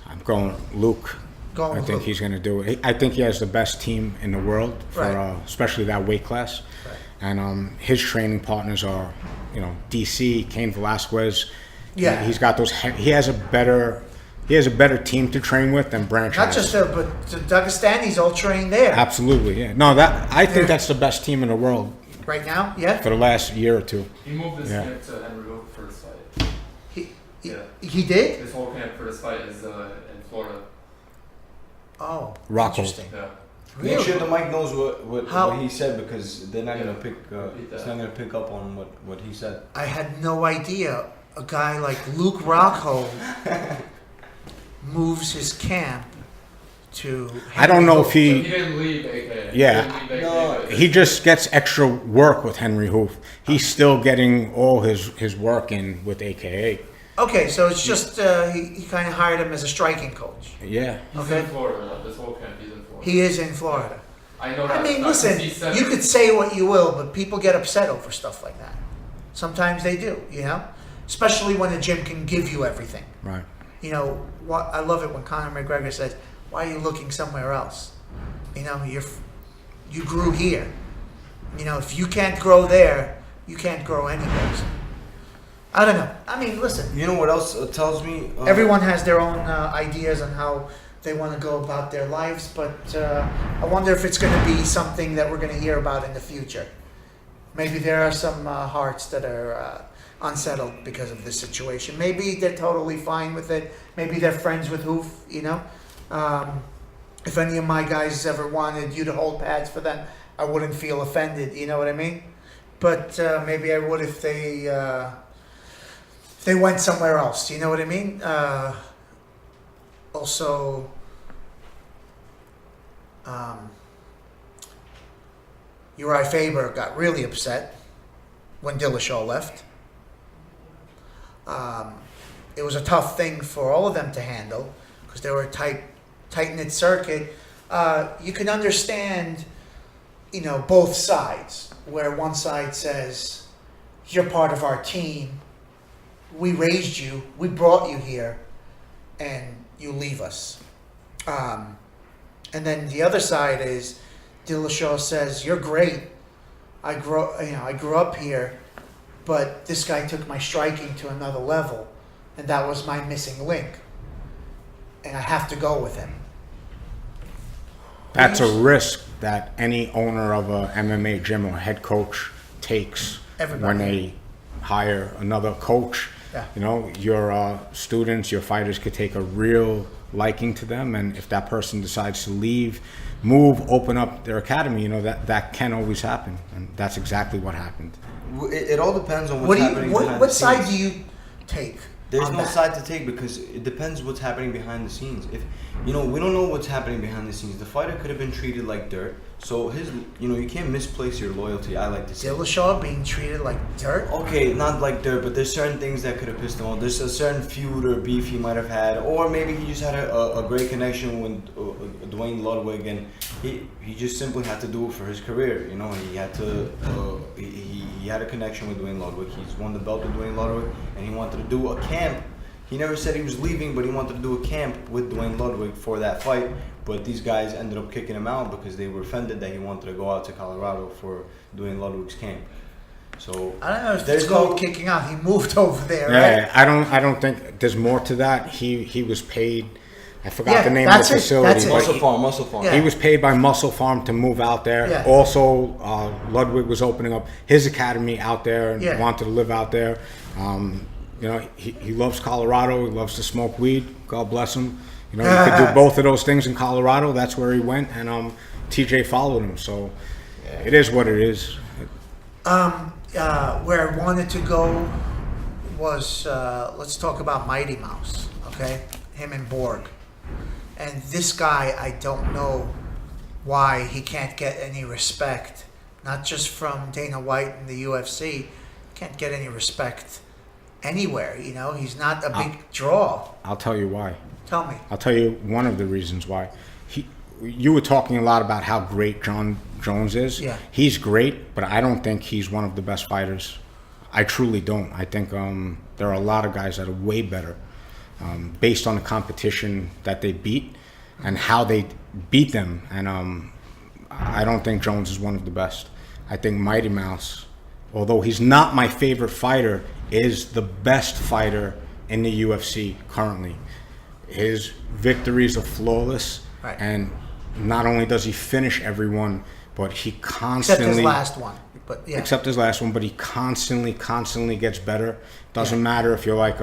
Speaker 2: I'm going Luke.
Speaker 1: Going
Speaker 2: I
Speaker 1: with
Speaker 2: think
Speaker 1: Luke.
Speaker 2: he's going to do it. I think he has the best team in the world for
Speaker 1: Right.
Speaker 2: especially that weight class.
Speaker 1: Right.
Speaker 2: And his training partners are, you know, DC, Cain Velasquez.
Speaker 1: Yeah.
Speaker 2: He's got those. He has a better team to train with than Branch
Speaker 1: Not
Speaker 2: has.
Speaker 1: just there, but Dagestani's all trained there
Speaker 2: Absolutely, yeah. No, I think that's the best team in the world
Speaker 1: right now. Yeah,
Speaker 2: for the last year or two.
Speaker 4: He moved this
Speaker 2: Yeah.
Speaker 4: camp to Henry Hook for his fight.
Speaker 1: he did.
Speaker 4: This whole camp for this fight is in Florida.
Speaker 1: Oh,
Speaker 2: Rockhold.
Speaker 1: interesting.
Speaker 4: Yeah.
Speaker 3: make sure the mic knows what
Speaker 1: How-
Speaker 3: he said because they're not going to pick.
Speaker 4: Repeat that.
Speaker 3: It's not going to pick up on what he said.
Speaker 1: I had no idea a guy like Luke Rockhold moves his camp to.
Speaker 2: I don't know if
Speaker 4: So he
Speaker 2: he.
Speaker 4: didn't leave AKA.
Speaker 2: Yeah.
Speaker 4: He didn't leave
Speaker 3: No.
Speaker 4: AKA.
Speaker 2: He just gets extra work with Henry Hoof. He's still getting all his work in with AKA.
Speaker 1: Okay, so it's just he kind of hired him as a striking coach.
Speaker 2: Yeah.
Speaker 4: He's
Speaker 1: Okay.
Speaker 4: in Florida. Now. This whole camp, he's in Florida.
Speaker 1: He is in Florida.
Speaker 4: I know that.
Speaker 1: I mean,
Speaker 4: not
Speaker 1: listen,
Speaker 4: 'cause he said
Speaker 1: you
Speaker 4: it.
Speaker 1: could say what you will, but people get upset over stuff like that. Sometimes they do, you know? Especially when a gym can give you everything.
Speaker 2: Right.
Speaker 1: You know, what I love it when Conor McGregor says, "Why are you looking somewhere else? You know, you grew here. You know, if you can't grow there, you can't grow anywhere." So, I don't know. I mean, listen,
Speaker 3: You know what else tells me?
Speaker 1: everyone has their own ideas on how they want to go about their lives, but I wonder if it's going to be something that we're going to hear about in the future. Maybe there are some hearts that are unsettled because of this situation. Maybe they're totally fine with it. Maybe they're friends with Hoof, you know. If any of my guys ever wanted you to hold pads for them, I wouldn't feel offended, you know what I mean? But maybe I would if they went somewhere else, you know what I mean? Also, Uriah Faber got really upset when Dillashaw left. It was a tough thing for all of them to handle because they were a tight-knit circuit. You can understand, you know, both sides, where one side says, you're part of our team, we raised you, we brought you here, and you leave us. And then the other side is Dillashaw says, "You're great. I grew up here, but this guy took my striking to another level, and that was my missing link. And I have to go with him."
Speaker 2: That's a risk that any owner of a MMA gym or head coach takes
Speaker 1: Everybody.
Speaker 2: when they hire another coach.
Speaker 1: Yeah.
Speaker 2: You know, your students, your fighters could take a real liking to them, and if that person decides to leave, move, open up their academy, you know, that can always happen, and that's exactly what happened.
Speaker 3: It all depends on what's happening behind the
Speaker 1: what
Speaker 3: scenes.
Speaker 1: side do you take?
Speaker 3: There's
Speaker 1: on
Speaker 3: no
Speaker 1: that?
Speaker 3: side to take because it depends what's happening behind the scenes. If we don't know what's happening behind the scenes. The fighter could have been treated like dirt. So you can't misplace your loyalty. I like to say.
Speaker 1: Dillashaw being treated like dirt.
Speaker 3: Okay, not like dirt, but there's certain things that could have pissed him off. There's a certain feud or beef he might have had, or maybe he just had a great connection with Dwayne Ludwig, and he just simply had to do it for his career. You know, he had to. He had a connection with Dwayne Ludwig. He's won the belt with Dwayne Ludwig, and he wanted to do a camp. He never said he was leaving, but he wanted to do a camp with Dwayne Ludwig for that fight. But these guys ended up kicking him out because they were offended that he wanted to go out to Colorado for Dwayne Ludwig's camp. So
Speaker 1: I don't know if it's called kicking out. He moved over there,
Speaker 2: Yeah,
Speaker 1: right?
Speaker 2: I don't think there's more to that. He was paid. I forgot the name of the facility.
Speaker 1: That's it.
Speaker 3: Muscle Farm.
Speaker 1: Yeah.
Speaker 2: He was paid by Muscle Farm to move out there.
Speaker 1: Yeah.
Speaker 2: Also, Ludwig was opening up his academy out there and
Speaker 1: Yeah.
Speaker 2: wanted to live out there. You know, he loves Colorado. He loves to smoke weed. God bless him. You know, he could do both of those things in Colorado. That's where he went, and TJ followed him. So it is what it is.
Speaker 1: Where I wanted to go was let's talk about Mighty Mouse, okay? Him and Borg. And this guy, I don't know why he can't get any respect, not just from Dana White and the UFC, can't get any respect anywhere, you know? He's not a big draw.
Speaker 2: I'll tell you why.
Speaker 1: Tell me.
Speaker 2: I'll tell you one of the reasons why. You were talking a lot about how great Jon Jones is.
Speaker 1: Yeah.
Speaker 2: He's great, but I don't think he's one of the best fighters. I truly don't. I think there are a lot of guys that are way better based on the competition that they beat and how they beat them. And I don't think Jones is one of the best. I think Mighty Mouse, although he's not my favorite fighter, is the best fighter in the UFC currently. His victories are flawless,
Speaker 1: right.
Speaker 2: And not only does he finish everyone, but he constantly...
Speaker 1: Except his last one. But yeah.
Speaker 2: Except his last one, but he constantly gets better. Doesn't matter if you're like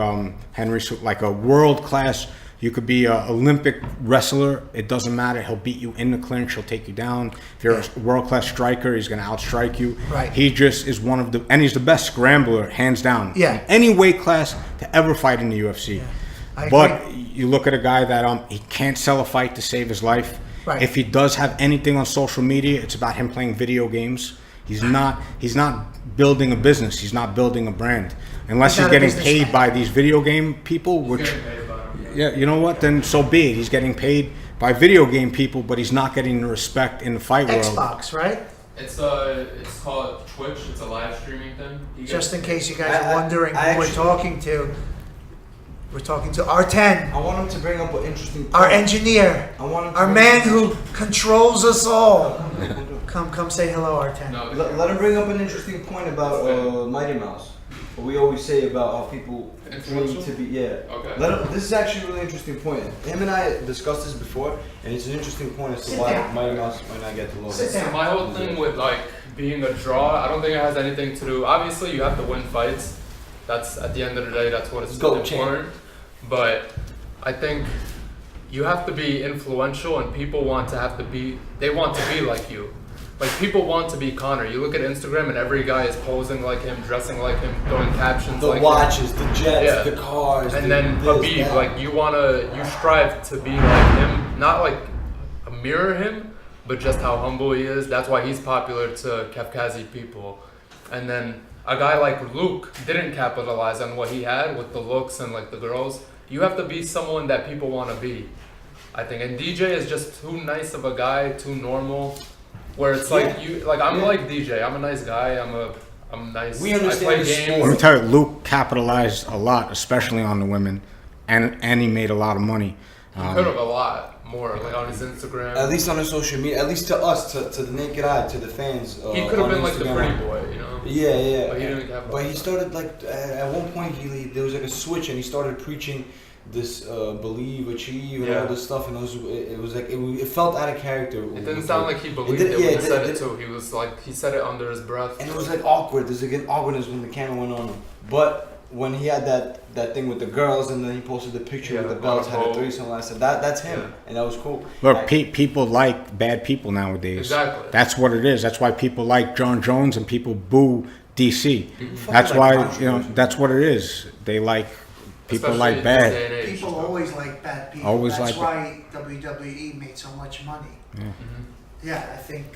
Speaker 2: Henry, like a world-class... You could be an Olympic wrestler. It doesn't matter. He'll beat you in the clinch. He'll take you down. If you're a world-class striker, he's going to outstrike you.
Speaker 1: Right.
Speaker 2: He just is one of the... And he's the best scrambler, hands down.
Speaker 1: Yeah.
Speaker 2: In any weight class to ever fight in the UFC.
Speaker 1: Yeah. I
Speaker 2: But
Speaker 1: agree.
Speaker 2: you look at a guy that he can't sell a fight to save his life.
Speaker 1: Right.
Speaker 2: If he does have anything on social media, it's about him playing video games. He's not building a business. He's not building a brand. Unless he's
Speaker 1: not a
Speaker 2: getting
Speaker 1: businessman.
Speaker 2: paid by these video game people, which...
Speaker 4: Getting paid by him.
Speaker 2: Yeah, you know what? Then so be it. He's getting paid by video game people, but he's not getting the respect in the fight world.
Speaker 1: Xbox, right?
Speaker 4: It's called Twitch. It's a live streaming thing.
Speaker 1: Just in case you guys are
Speaker 3: I
Speaker 1: wondering who we're
Speaker 3: actually-
Speaker 1: talking to. We're talking to R10,
Speaker 3: I want him to bring up an interesting point.
Speaker 1: our engineer,
Speaker 3: I want him to
Speaker 1: our
Speaker 3: bring
Speaker 1: man
Speaker 3: up-
Speaker 1: who controls us all. Come say hello, R10.
Speaker 4: No,
Speaker 3: Let him bring up an interesting point about Mighty Mouse. What we always say about how people dream
Speaker 4: Influential?
Speaker 3: to be,
Speaker 4: Okay.
Speaker 3: This is actually a really interesting point. Him and I discussed this before, and it's an interesting point as to
Speaker 1: Sit
Speaker 3: why
Speaker 1: down.
Speaker 3: Mighty Mouse might not get the logo.
Speaker 1: Sit down.
Speaker 4: So my whole thing with like being a draw, I don't think it has anything to do. Obviously, you have to win fights. That's at the end of the day, that's what is
Speaker 3: Go,
Speaker 4: important. But I think you have to be influential, and people want to be like you. Like people want to be Connor. You look at Instagram, and every guy is posing like him, dressing like him, throwing captions
Speaker 3: The
Speaker 4: like
Speaker 3: watches, the jets,
Speaker 4: Yeah.
Speaker 3: the cars,
Speaker 4: and
Speaker 3: the
Speaker 4: then
Speaker 3: this,
Speaker 4: Habib,
Speaker 3: that.
Speaker 4: like you strive to be like him, not like mirror him, but just how humble he is. That's why he's popular to Kafkazi people. And then a guy like Luke didn't capitalize on what he had with the looks and like the girls. You have to be someone that people want to be, I think. And DJ is just too nice of a guy, too normal. Where it's like I'm like DJ. I'm a nice guy. I'm nice.
Speaker 3: We understand
Speaker 4: I play
Speaker 3: the
Speaker 4: games.
Speaker 3: sport.
Speaker 2: Let me tell you, Luke capitalized a lot, especially on the women, and he made a lot of money.
Speaker 4: He could have a lot more, like on his Instagram.
Speaker 3: At least on his social media, at least to us, to the naked eye, to the fans.
Speaker 4: He could have
Speaker 3: on
Speaker 4: been like the
Speaker 3: Instagram.
Speaker 4: pretty boy, you know.
Speaker 3: Yeah.
Speaker 4: But he didn't have.
Speaker 3: But he started like at one point there was like a switch, and he started preaching this believe, achieve, and all this stuff, and it felt out of character.
Speaker 4: It didn't sound like he believed it when he said it too. He was like he said it under his breath.
Speaker 3: And it was like awkward. There's like an awkwardness when the camera went on him. But when he had that thing with the girls, and then he posted the picture with the belts, had a threesome. I said that's him, and that was cool.
Speaker 2: Look, people like bad people nowadays.
Speaker 4: Exactly.
Speaker 2: That's what it is. That's why people like Jon Jones and people boo DC. That's why that's what it is. They like people
Speaker 4: Especially
Speaker 2: like bad.
Speaker 1: People always like bad people.
Speaker 2: Always
Speaker 1: That's
Speaker 2: like
Speaker 1: why WWE made so much money. Yeah, I think.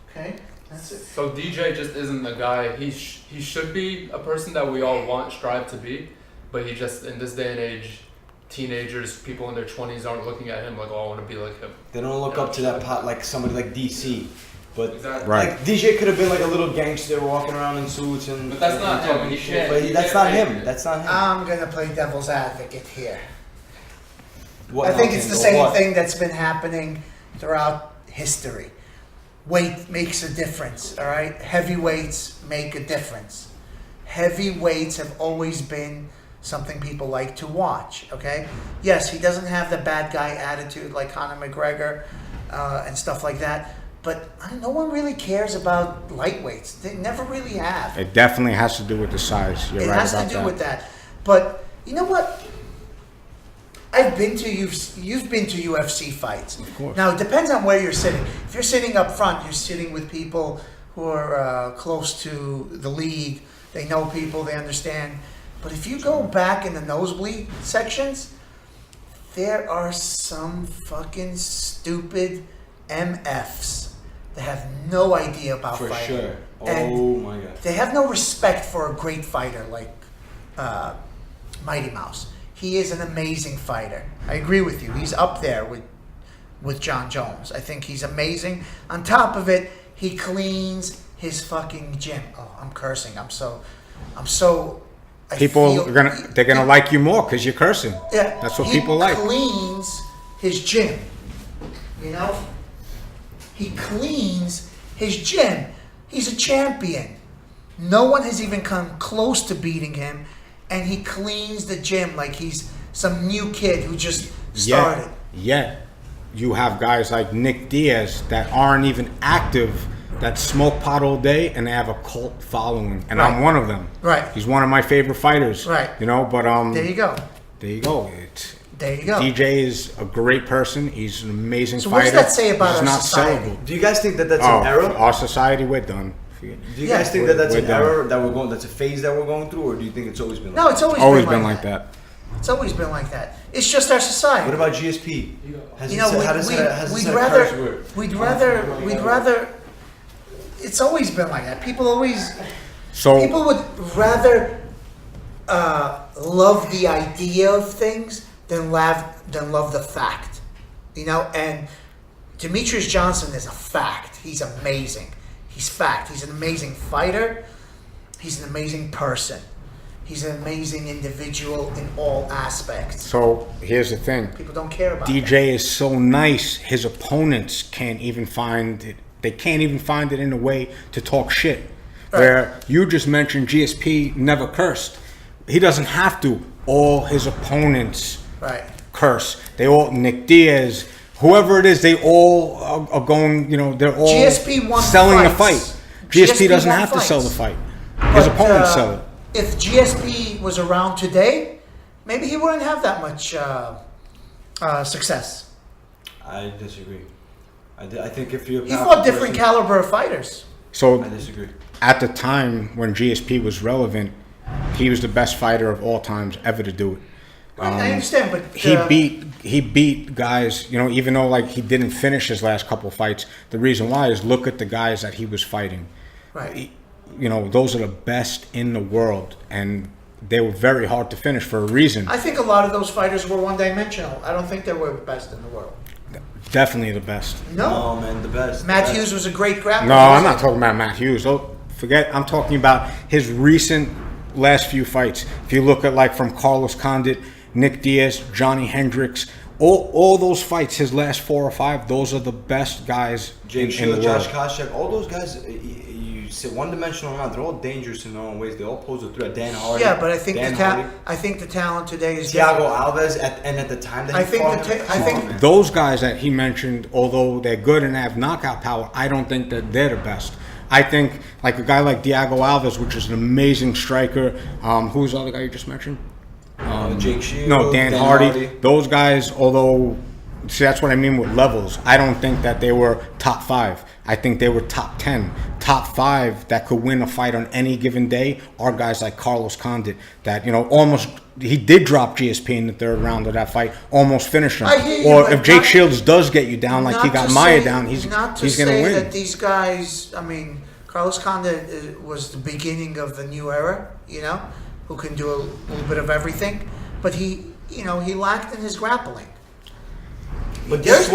Speaker 1: Okay, that's it.
Speaker 4: So DJ just isn't the guy. He should be a person that we all strive to be, but he just, in this day and age, teenagers, people in their 20s aren't looking at him like, oh, I want to be like him.
Speaker 3: They don't look up to that pot like somebody like DC. But
Speaker 4: Exactly.
Speaker 3: like DJ could have been like a little gangster walking around in suits and.
Speaker 4: But that's not him.
Speaker 3: talking
Speaker 4: He
Speaker 3: shit.
Speaker 4: can't-
Speaker 3: But that's not him. That's not him.
Speaker 1: I'm gonna play devil's advocate here.
Speaker 3: What
Speaker 1: I think
Speaker 3: now,
Speaker 1: it's the
Speaker 3: Kendall?
Speaker 1: same
Speaker 3: What?
Speaker 1: thing that's been happening throughout history. Weight makes a difference, all right? Heavyweights make a difference. Heavyweights have always been something people like to watch, okay? Yes, he doesn't have the bad guy attitude like Conor McGregor and stuff like that, but no one really cares about lightweights. They never really have.
Speaker 2: It definitely has to do with the size. You're
Speaker 1: It
Speaker 2: right
Speaker 1: has
Speaker 2: about
Speaker 1: to do
Speaker 2: that.
Speaker 1: with that. But you know what? I've been to you've been to UFC fights.
Speaker 2: Of course.
Speaker 1: Now it depends on where you're sitting. If you're sitting up front, you're sitting with people who are close to the league. They know people. They understand. But if you go back in the nosebleed sections, there are some fucking stupid MFs that have no idea about
Speaker 3: For
Speaker 1: fighting.
Speaker 3: sure.
Speaker 1: And
Speaker 3: Oh my god.
Speaker 1: they have no respect for a great fighter like Mighty Mouse. He is an amazing fighter. I agree with you. He's up there with Jon Jones. I think he's amazing. On top of it, he cleans his fucking gym. Oh, I'm cursing.
Speaker 2: They're gonna like you more because you're cursing.
Speaker 1: Yeah,
Speaker 2: That's what people like.
Speaker 1: He cleans his gym. You know? He cleans his gym. He's a champion. No one has even come close to beating him, and he cleans the gym like he's some new kid who just started.
Speaker 2: Yet you have guys like Nick Diaz that aren't even active, that smoke pot all day, and they have a cult following, and I'm one of them.
Speaker 1: Right.
Speaker 2: He's one of my favorite fighters.
Speaker 1: Right.
Speaker 2: You know, but
Speaker 1: There you go.
Speaker 2: there you go.
Speaker 1: There you go.
Speaker 2: DJ is a great person. He's an amazing
Speaker 1: So what
Speaker 2: fighter.
Speaker 1: does that say about
Speaker 2: He's
Speaker 1: our
Speaker 2: not
Speaker 1: society?
Speaker 2: sellable.
Speaker 3: Do you guys think that that's
Speaker 2: Oh,
Speaker 3: an era?
Speaker 2: our society, we're done.
Speaker 3: Do you guys think that that's
Speaker 2: We're
Speaker 3: an
Speaker 2: done.
Speaker 3: era that we're going? That's a phase that we're going through, or do you think it's always been?
Speaker 1: No,
Speaker 3: like
Speaker 1: it's
Speaker 3: that?
Speaker 1: always
Speaker 2: Been like that.
Speaker 1: It's always been like that. It's just our society.
Speaker 3: What about GSP? Has
Speaker 1: You
Speaker 3: it
Speaker 1: know,
Speaker 3: said- how does it- has it said a curse word?
Speaker 1: we'd rather. It's always been like that. People would rather love the idea of things than love the fact. You know, and Demetrious Johnson is a fact. He's amazing. He's fact. He's an amazing fighter. He's an amazing person. He's an amazing individual in all aspects.
Speaker 2: So here's the thing.
Speaker 1: People don't care about
Speaker 2: DJ is so nice, his opponents can't even find it. They can't even find it in a way to talk shit.
Speaker 1: Right.
Speaker 2: Where you just mentioned GSP never cursed. He doesn't have to. All his opponents
Speaker 1: Right.
Speaker 2: curse. They all, Nick Diaz, whoever it is, they all are going, they're all
Speaker 1: GSP won
Speaker 2: selling the fight.
Speaker 1: fights.
Speaker 2: GSP doesn't
Speaker 1: won
Speaker 2: have to sell the
Speaker 1: fights.
Speaker 2: fight. His
Speaker 1: But,
Speaker 2: opponents sell it.
Speaker 1: If GSP was around today, maybe he wouldn't have that much success.
Speaker 3: I disagree. I think if you're a
Speaker 1: He
Speaker 3: powerful
Speaker 1: fought different
Speaker 3: person-
Speaker 1: caliber of fighters.
Speaker 2: So
Speaker 3: I disagree.
Speaker 2: at the time when GSP was relevant, he was the best fighter of all times ever to do it.
Speaker 1: I understand, but
Speaker 2: He beat guys, even though like he didn't finish his last couple of fights. The reason why is look at the guys that he was fighting.
Speaker 1: right.
Speaker 2: Those are the best in the world, and they were very hard to finish for a reason.
Speaker 1: I think a lot of those fighters were one-dimensional. I don't think they were the best in the world.
Speaker 2: Definitely the best.
Speaker 1: No,
Speaker 3: Oh man, the best.
Speaker 1: Matt
Speaker 3: the best.
Speaker 1: Hughes was a great grappler.
Speaker 2: No, I'm not talking about Matt Hughes. Don't forget, I'm talking about his recent last few fights. If you look at like from Carlos Condit, Nick Diaz, Johnny Hendricks, all those fights, his last 4 or 5, those are the best guys
Speaker 3: Jake
Speaker 2: in the
Speaker 3: Shield,
Speaker 2: world.
Speaker 3: Josh Koscheck, all those guys, you say one-dimensional or not, they're all dangerous in their own ways. They all pose a threat. Dan Hardy.
Speaker 1: Yeah, but I think
Speaker 3: Dan
Speaker 1: the talent today is
Speaker 3: Thiago
Speaker 1: different.
Speaker 3: Alves, and at the time that
Speaker 1: I
Speaker 3: he
Speaker 1: think
Speaker 3: fought
Speaker 1: the
Speaker 3: him,
Speaker 1: ta- I
Speaker 3: come
Speaker 1: think-
Speaker 3: on, man.
Speaker 2: Those guys that he mentioned, although they're good and have knockout power, I don't think that they're the best. I think like a guy like Diego Alves, which is an amazing striker. Who's the other guy you just mentioned?
Speaker 3: Jake Shields.
Speaker 2: No, Dan Hardy. Those guys, although, see, that's what I mean with levels. I don't think that they were top 5. I think they were top 10. Top 5 that could win a fight on any given day are guys like Carlos Condit that, almost, he did drop GSP in the 3rd round of that fight, almost finished him. Or if Jake Shields does get you down like he got Maia down, he's going to win.
Speaker 1: That these guys, Carlos Condit was the beginning of the new era, who can do a little bit of everything, but he lacked in his grappling.
Speaker 3: But
Speaker 2: that's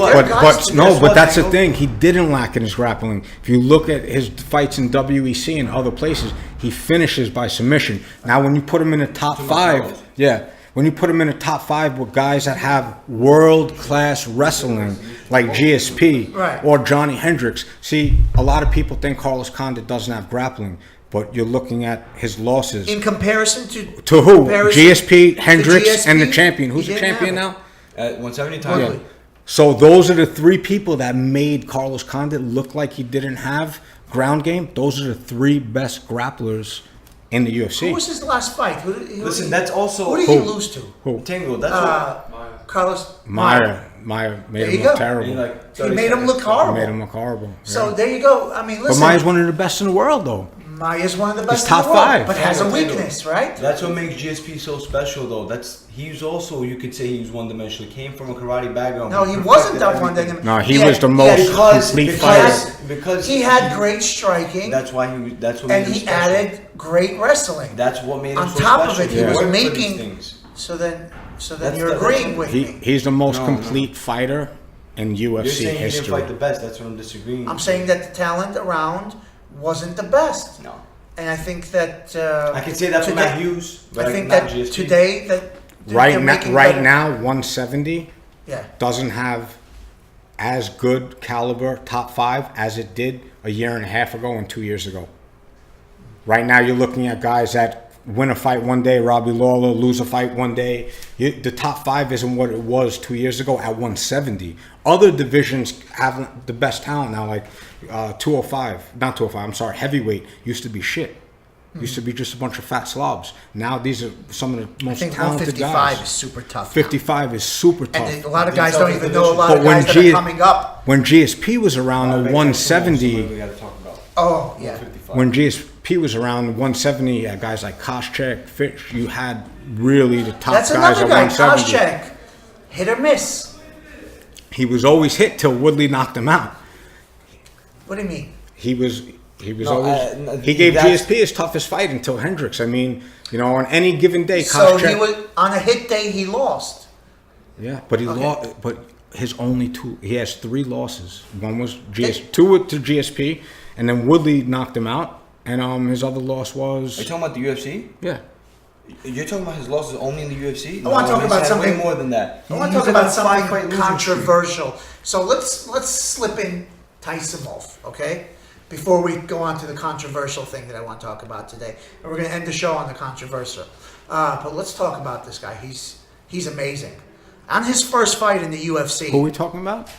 Speaker 2: the thing. He didn't lack in his grappling. If you look at his fights in WEC and other places, he finishes by submission. Now, when you put him in the top 5, when you put him in the top 5 with guys that have world-class wrestling like GSP or Johnny Hendricks, see, a lot of people think Carlos Condit doesn't have grappling. But you're looking at his losses.
Speaker 1: In comparison
Speaker 2: to who? GSP, Hendricks, and the champion. Who's the champion now?
Speaker 3: At 170 times.
Speaker 2: Yeah. So those are the 3 people that made Carlos Condit look like he didn't have ground game. Those are the 3 best grapplers in the UFC.
Speaker 1: Who was his last fight?
Speaker 3: Listen, that's also...
Speaker 1: Who did he lose to?
Speaker 2: Who?
Speaker 3: Tango. That's
Speaker 1: Carlos...
Speaker 2: Maia made him look terrible.
Speaker 1: He made him look horrible.
Speaker 2: He made him look horrible. Yeah.
Speaker 1: So there you go. Listen.
Speaker 2: But Maia's one of the best in the world, though.
Speaker 1: Maia's one of the best
Speaker 2: He's top
Speaker 1: in the world,
Speaker 2: 5.
Speaker 1: but has a weakness, right?
Speaker 3: That's what makes GSP so special, though. He's also, you could say, he was one-dimensional. Came from a karate background.
Speaker 1: No, he wasn't that one-dimensional.
Speaker 2: No, he was the most complete fighter.
Speaker 3: Because
Speaker 1: he had great striking.
Speaker 3: That's why he. That's what.
Speaker 1: And he added great wrestling.
Speaker 3: That's what made him
Speaker 1: on
Speaker 3: so
Speaker 1: top
Speaker 3: special.
Speaker 1: of it. He was making.
Speaker 3: Things.
Speaker 1: So then you're agreeing with me.
Speaker 2: He's the most complete fighter in UFC
Speaker 3: You're saying
Speaker 2: history.
Speaker 3: he didn't fight the best. That's what I'm disagreeing.
Speaker 1: I'm saying that the talent around wasn't the best.
Speaker 3: No.
Speaker 1: And I think that
Speaker 3: I can say that for Matt Hughes, but
Speaker 1: I think that
Speaker 3: GSP.
Speaker 1: today that
Speaker 2: right now 170 doesn't have as good caliber top 5 as it did a year and a half ago and 2 years ago. Right now you're looking at guys that win a fight one day, Robbie Lawler, lose a fight one day. The top 5 isn't what it was 2 years ago at 170. Other divisions have the best talent now, like 205, not 205, I'm sorry, heavyweight used to be shit. Used to be just a bunch of fat slobs. Now these are some of the most talented guys.
Speaker 1: 155 is super tough.
Speaker 2: 55 is super tough.
Speaker 1: And a lot of guys don't even know a lot of guys that are coming up.
Speaker 2: When GSP was around the 170,
Speaker 3: we got to talk about.
Speaker 1: Oh, yeah.
Speaker 2: when GSP was around 170, guys like Koscheck, Fitch, you had really the top
Speaker 1: That's
Speaker 2: guys
Speaker 1: another
Speaker 2: at
Speaker 1: guy,
Speaker 2: 170.
Speaker 1: Koscheck. Hit or miss.
Speaker 2: He was always hit till Woodley knocked him out.
Speaker 1: What do you mean?
Speaker 2: He gave GSP his toughest fight until Hendricks. I mean, on any given day,
Speaker 1: So
Speaker 2: Koscheck,
Speaker 1: he was on a hit day. He lost.
Speaker 2: Yeah, but he lost. But his only 2. He has 3 losses. One was 2 to GSP, and then Woodley knocked him out. And his other loss was.
Speaker 3: Are you talking about the UFC?
Speaker 2: Yeah.
Speaker 3: You're talking about his losses only in the UFC?
Speaker 1: I want to talk about something
Speaker 3: way more than that.
Speaker 1: I want to talk about something controversial. So let's slip in Taisumov, okay? Before we go on to the controversial thing that I want to talk about today, and we're going to end the show on the controversial. But let's talk about this guy. He's amazing. On his first fight in the UFC,
Speaker 2: Who are we talking about?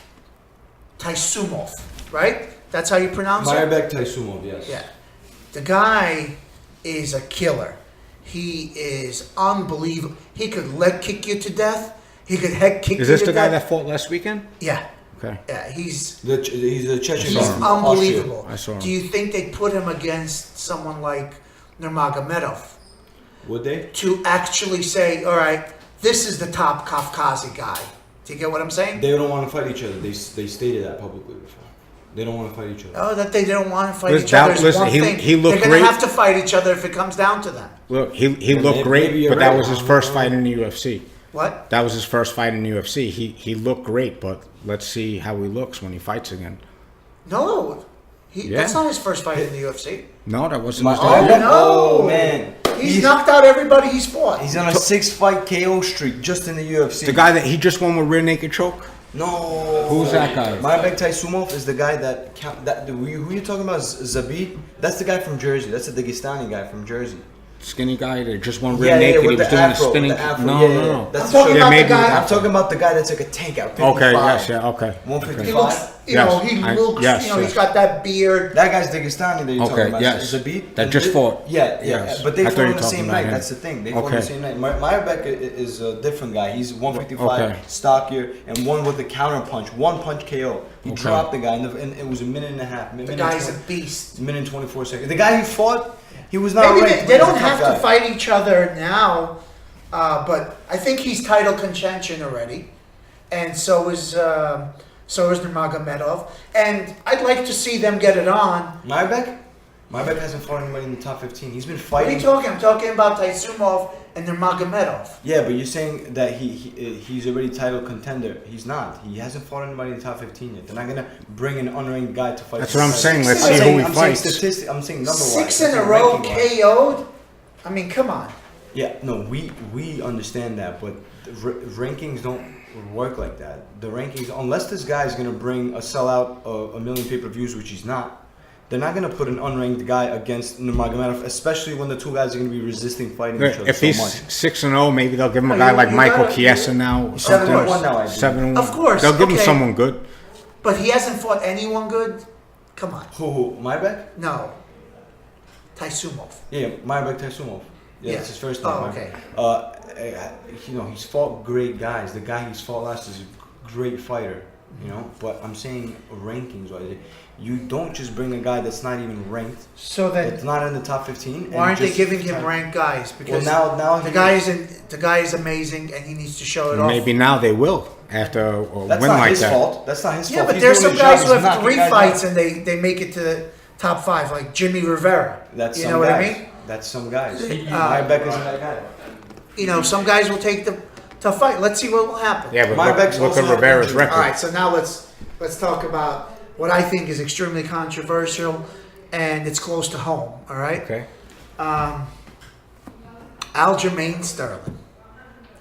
Speaker 1: Taisumov, right? That's how you pronounce it.
Speaker 3: Mairbek Taisumov, yes.
Speaker 1: Yeah, the guy is a killer. He is unbelievable. He could leg kick you to death. He could head kick you to death.
Speaker 2: Is this the guy that fought last weekend?
Speaker 1: Yeah.
Speaker 2: Okay.
Speaker 1: Yeah, he's
Speaker 3: a Chechen.
Speaker 1: He's unbelievable.
Speaker 2: I saw him.
Speaker 1: Do you think they'd put him against someone like Nurmagomedov?
Speaker 3: Would they?
Speaker 1: To actually say, all right, this is the top Kafkazi guy. Do you get what I'm saying?
Speaker 3: They don't want to fight each other. They stated that publicly before. They don't want to fight each other.
Speaker 1: Oh, that they don't want to fight each other is one thing.
Speaker 2: He looked
Speaker 1: They're going
Speaker 2: great.
Speaker 1: to have to fight each other if it comes down to that.
Speaker 2: Look, he looked great, but that was his first fight in the UFC.
Speaker 1: What?
Speaker 2: That was his first fight in the UFC. He looked great, but let's see how he looks when he fights again.
Speaker 1: No, that's not his first fight in the UFC.
Speaker 2: No, that wasn't his
Speaker 1: Oh,
Speaker 2: debut.
Speaker 1: no.
Speaker 3: Oh, man.
Speaker 1: He's knocked out everybody he's fought.
Speaker 3: He's on a 6-fight KO streak just in the UFC.
Speaker 2: The guy that he just won with rear naked choke?
Speaker 3: No.
Speaker 2: Who's that guy?
Speaker 3: Mairbek Taisumov is the guy who you talking about? Zabit? That's the guy from Jersey. That's the Dagestani guy from Jersey.
Speaker 2: Skinny guy that just won rear naked. He was doing a spinning.
Speaker 3: No.
Speaker 1: I'm talking about the guy.
Speaker 3: I'm talking about the guy that's like a tank out. 55.
Speaker 2: Okay, yes, yeah, okay.
Speaker 3: 155.
Speaker 1: You know, he looks. He's got that beard.
Speaker 3: That guy's Dagestani that you're talking about.
Speaker 2: Yes.
Speaker 3: Zabit.
Speaker 2: That just fought.
Speaker 3: Yeah. But they fought on the same night.
Speaker 2: Him.
Speaker 3: That's the thing. They fought on the same night. Mairbek is a different guy. He's 155, stockier, and one with a counter punch. One punch KO. He dropped the guy, and it was a minute and a half.
Speaker 1: The guy's a beast.
Speaker 3: Minute and 24 seconds. The guy he fought, he was not
Speaker 1: Maybe
Speaker 3: ranked.
Speaker 1: they don't have to fight each other now, but I think he's title contention already, and so is Nurmagomedov, and I'd like to see them get it on.
Speaker 3: Mairbek hasn't fought anybody in the top 15. He's been fighting.
Speaker 1: What are you talking? I'm talking about Taisumov and Nurmagomedov.
Speaker 3: Yeah, but you're saying that he's already title contender. He's not. He hasn't fought anybody in the top 15 yet. They're not gonna bring an unranked guy to fight.
Speaker 2: That's what I'm saying. Let's see who he fights.
Speaker 3: I'm saying number
Speaker 1: 6 in a row KO'd. I mean, come on.
Speaker 3: Yeah, no, we understand that, but rankings don't work like that. The rankings, unless this guy is gonna bring a sellout of 1 million pay-per-views, which he's not. They're not going to put an unranked guy against Nurmagomedov, especially when the two guys are going to be resisting fighting each other.
Speaker 2: If he's 6-0, maybe they'll give him a guy like Michael Chiesa now.
Speaker 3: 7-1 now, I think.
Speaker 2: 7-1.
Speaker 1: Of course.
Speaker 2: They'll give him someone good.
Speaker 1: But he hasn't fought anyone good. Come on.
Speaker 3: Who? Mairbek?
Speaker 1: No. Taisumov.
Speaker 3: Yeah, Mairbek Taisumov. Yeah, that's his first name.
Speaker 1: Oh, okay.
Speaker 3: He's fought great guys. The guy he's fought last is a great fighter. But I'm saying rankings wise, you don't just bring a guy that's not even ranked. So that's not in the top 15.
Speaker 1: Why aren't they giving him ranked guys? Because
Speaker 3: now
Speaker 1: the guy is amazing and he needs to show it off.
Speaker 2: Maybe now they will after a win like that.
Speaker 3: That's not his fault. That's not his fault.
Speaker 1: Yeah, but there's some guys who have 3 fights and they make it to the top 5, like Jimmy Rivera.
Speaker 3: That's
Speaker 1: you know what I mean?
Speaker 3: That's some guys. Mairbek isn't that guy.
Speaker 1: Some guys will take the tough fight. Let's see what will happen.
Speaker 2: Yeah, but look at Rivera's record.
Speaker 1: All right, so now let's talk about what I think is extremely controversial, and it's close to home. All right.
Speaker 2: Okay.
Speaker 1: Aljamain Sterling.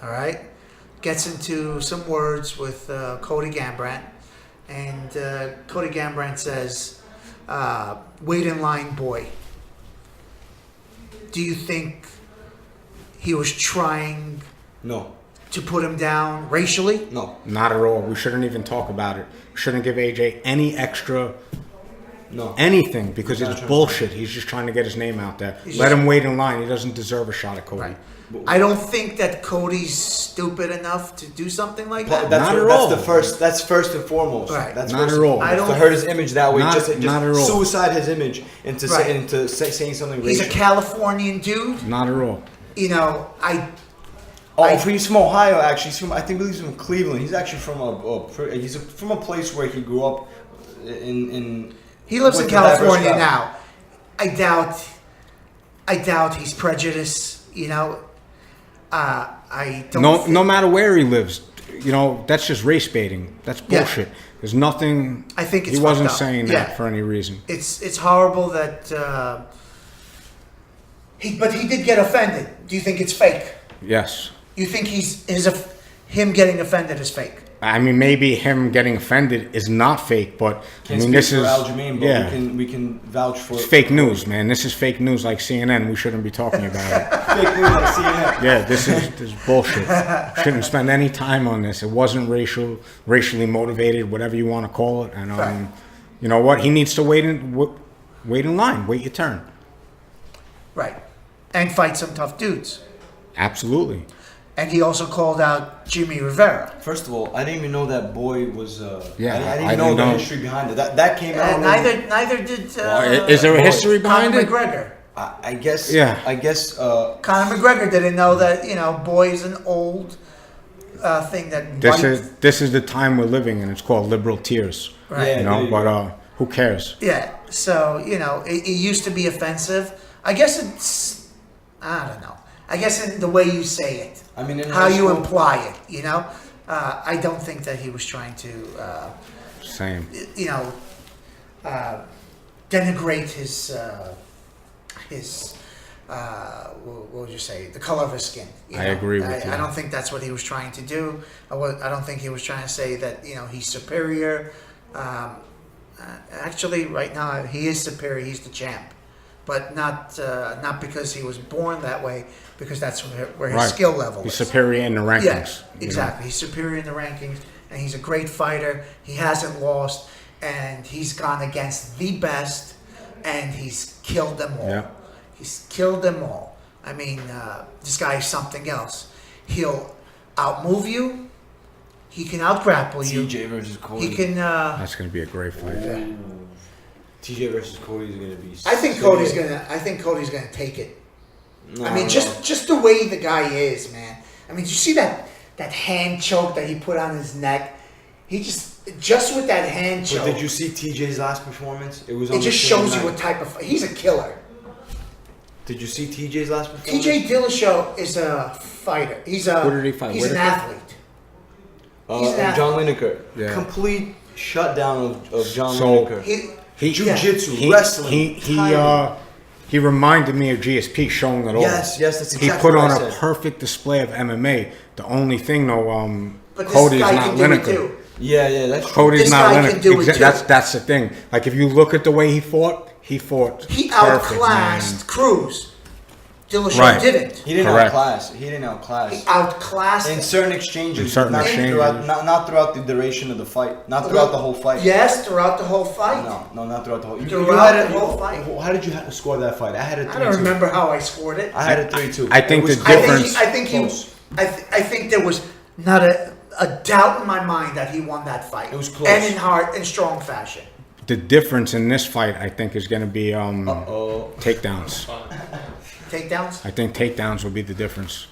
Speaker 1: All right, gets into some words with Cody Garbrandt, and Cody Garbrandt says, "Wait in line, boy." Do you think he was trying?
Speaker 3: No.
Speaker 1: To put him down racially?
Speaker 3: No.
Speaker 2: Not at all. We shouldn't even talk about it. We shouldn't give AJ any extra anything because it's bullshit. He's just trying to get his name out there. Let him wait in line. He doesn't deserve a shot at Cody.
Speaker 1: Right. I don't think that Cody's stupid enough to do something like that.
Speaker 3: That's first and foremost.
Speaker 1: Right.
Speaker 3: That's
Speaker 2: not at all.
Speaker 3: To hurt his image that way, just
Speaker 2: not at all.
Speaker 3: Suicide his image into saying something racial.
Speaker 1: He's a Californian dude.
Speaker 2: Not at all.
Speaker 3: He's from Ohio. Actually, I think he's from Cleveland. He's actually from from a place where he grew up in.
Speaker 1: He lives in California now. I doubt he's prejudiced. I don't.
Speaker 2: No matter where he lives, that's just race baiting. That's bullshit. There's nothing.
Speaker 1: I think it's
Speaker 2: he wasn't
Speaker 1: up.
Speaker 2: saying that for any reason.
Speaker 1: It's horrible that. But he did get offended. Do you think it's fake?
Speaker 2: Yes.
Speaker 1: You think him getting offended is fake?
Speaker 2: I mean, maybe him getting offended is not fake, but this is
Speaker 3: we can vouch for
Speaker 2: it's fake news, man. This is fake news, like CNN. We shouldn't be talking about it.
Speaker 3: Fake news like CNN.
Speaker 2: Yeah, this is bullshit. Shouldn't spend any time on this. It wasn't racially motivated, whatever you want to call it. And you know what? He needs to wait in line, wait your turn.
Speaker 1: Right, and fight some tough dudes.
Speaker 2: Absolutely.
Speaker 1: And he also called out Jimmy Rivera.
Speaker 3: First of all, I didn't even know that boy was. I didn't even know the history behind it. That came out.
Speaker 1: Neither did.
Speaker 2: Is there a history behind
Speaker 1: Conor
Speaker 2: it?
Speaker 1: McGregor.
Speaker 3: I guess.
Speaker 2: Yeah.
Speaker 3: I guess.
Speaker 1: Conor McGregor didn't know that boy is an old thing that.
Speaker 2: This is the time we're living in. It's called liberal tears.
Speaker 1: Right.
Speaker 2: But who cares?
Speaker 1: Yeah. So it used to be offensive. I guess it's. I don't know. I guess in the way you say it, how you imply it, I don't think that he was trying to, denigrate his, what would you say, the color of his skin.
Speaker 2: I agree with you.
Speaker 1: I don't think that's what he was trying to do. I don't think he was trying to say that, he's superior. Actually, right now, he is superior. He's the champ. But not because he was born that way, because that's where his skill level is.
Speaker 2: He's superior in the rankings.
Speaker 1: Yeah, exactly. He's superior in the rankings, and he's a great fighter. He hasn't lost, and he's gone against the best, and he's killed them all.
Speaker 2: Yeah.
Speaker 1: He's killed them all. I mean, this guy is something else. He'll outmove you. He can outgrapple you.
Speaker 3: TJ versus Cody.
Speaker 1: He can.
Speaker 2: That's going to be a great fight.
Speaker 3: TJ versus Cody is going to be.
Speaker 1: I think Cody's gonna take it.
Speaker 3: No,
Speaker 1: I mean, just the way the guy is, man. I mean, did you see that hand choke that he put on his neck? He just with that hand choke.
Speaker 3: But did you see TJ's last performance? It was.
Speaker 1: It just shows you what type of. He's a killer.
Speaker 3: Did you see TJ's last performance?
Speaker 1: TJ Dillashaw is a fighter. He's a.
Speaker 2: Who did he fight?
Speaker 1: He's an athlete. He's an
Speaker 3: John
Speaker 1: athlete.
Speaker 3: Lineker.
Speaker 2: Yeah.
Speaker 3: Complete shutdown of John
Speaker 2: So-
Speaker 3: Lineker.
Speaker 2: He
Speaker 3: Jiu-jitsu, wrestling.
Speaker 2: He reminded me of GSP, showing it all.
Speaker 3: Yes, that's exactly
Speaker 2: He put
Speaker 3: what
Speaker 2: on
Speaker 3: I
Speaker 2: a
Speaker 3: said.
Speaker 2: perfect display of MMA. The only thing, though,
Speaker 1: But this
Speaker 2: Cody's
Speaker 1: guy
Speaker 2: not
Speaker 1: can do it
Speaker 2: Lineker.
Speaker 1: too.
Speaker 3: Yeah, that's true.
Speaker 2: Cody's
Speaker 1: This
Speaker 2: not
Speaker 1: guy
Speaker 2: Lineker.
Speaker 1: can do it too.
Speaker 2: That's the thing. Like, if you look at the way he fought.
Speaker 1: He
Speaker 2: perfect,
Speaker 1: outclassed Cruz. Dillashaw
Speaker 2: Right.
Speaker 1: didn't.
Speaker 3: He didn't
Speaker 2: Correct.
Speaker 3: outclass. He didn't outclass.
Speaker 1: He outclassed
Speaker 3: In
Speaker 1: him.
Speaker 3: certain exchanges,
Speaker 2: In certain
Speaker 3: not
Speaker 2: exchanges.
Speaker 3: Throughout, not throughout the duration of the fight, not throughout the whole fight.
Speaker 1: Yes, throughout the whole fight.
Speaker 3: No, not throughout the whole.
Speaker 1: Throughout the whole fight.
Speaker 3: How did you score that fight? I had it 3-2.
Speaker 1: I don't remember how I scored it.
Speaker 3: I had it 3-2.
Speaker 2: I think
Speaker 3: It was
Speaker 2: the
Speaker 3: close.
Speaker 2: difference-
Speaker 1: I think there was not a doubt in my mind that he won that fight.
Speaker 3: It was close.
Speaker 1: And in strong fashion.
Speaker 2: The difference in this fight, I think, is going to be
Speaker 3: Uh-oh.
Speaker 2: takedowns.
Speaker 1: Takedowns.
Speaker 2: I think takedowns will be the difference.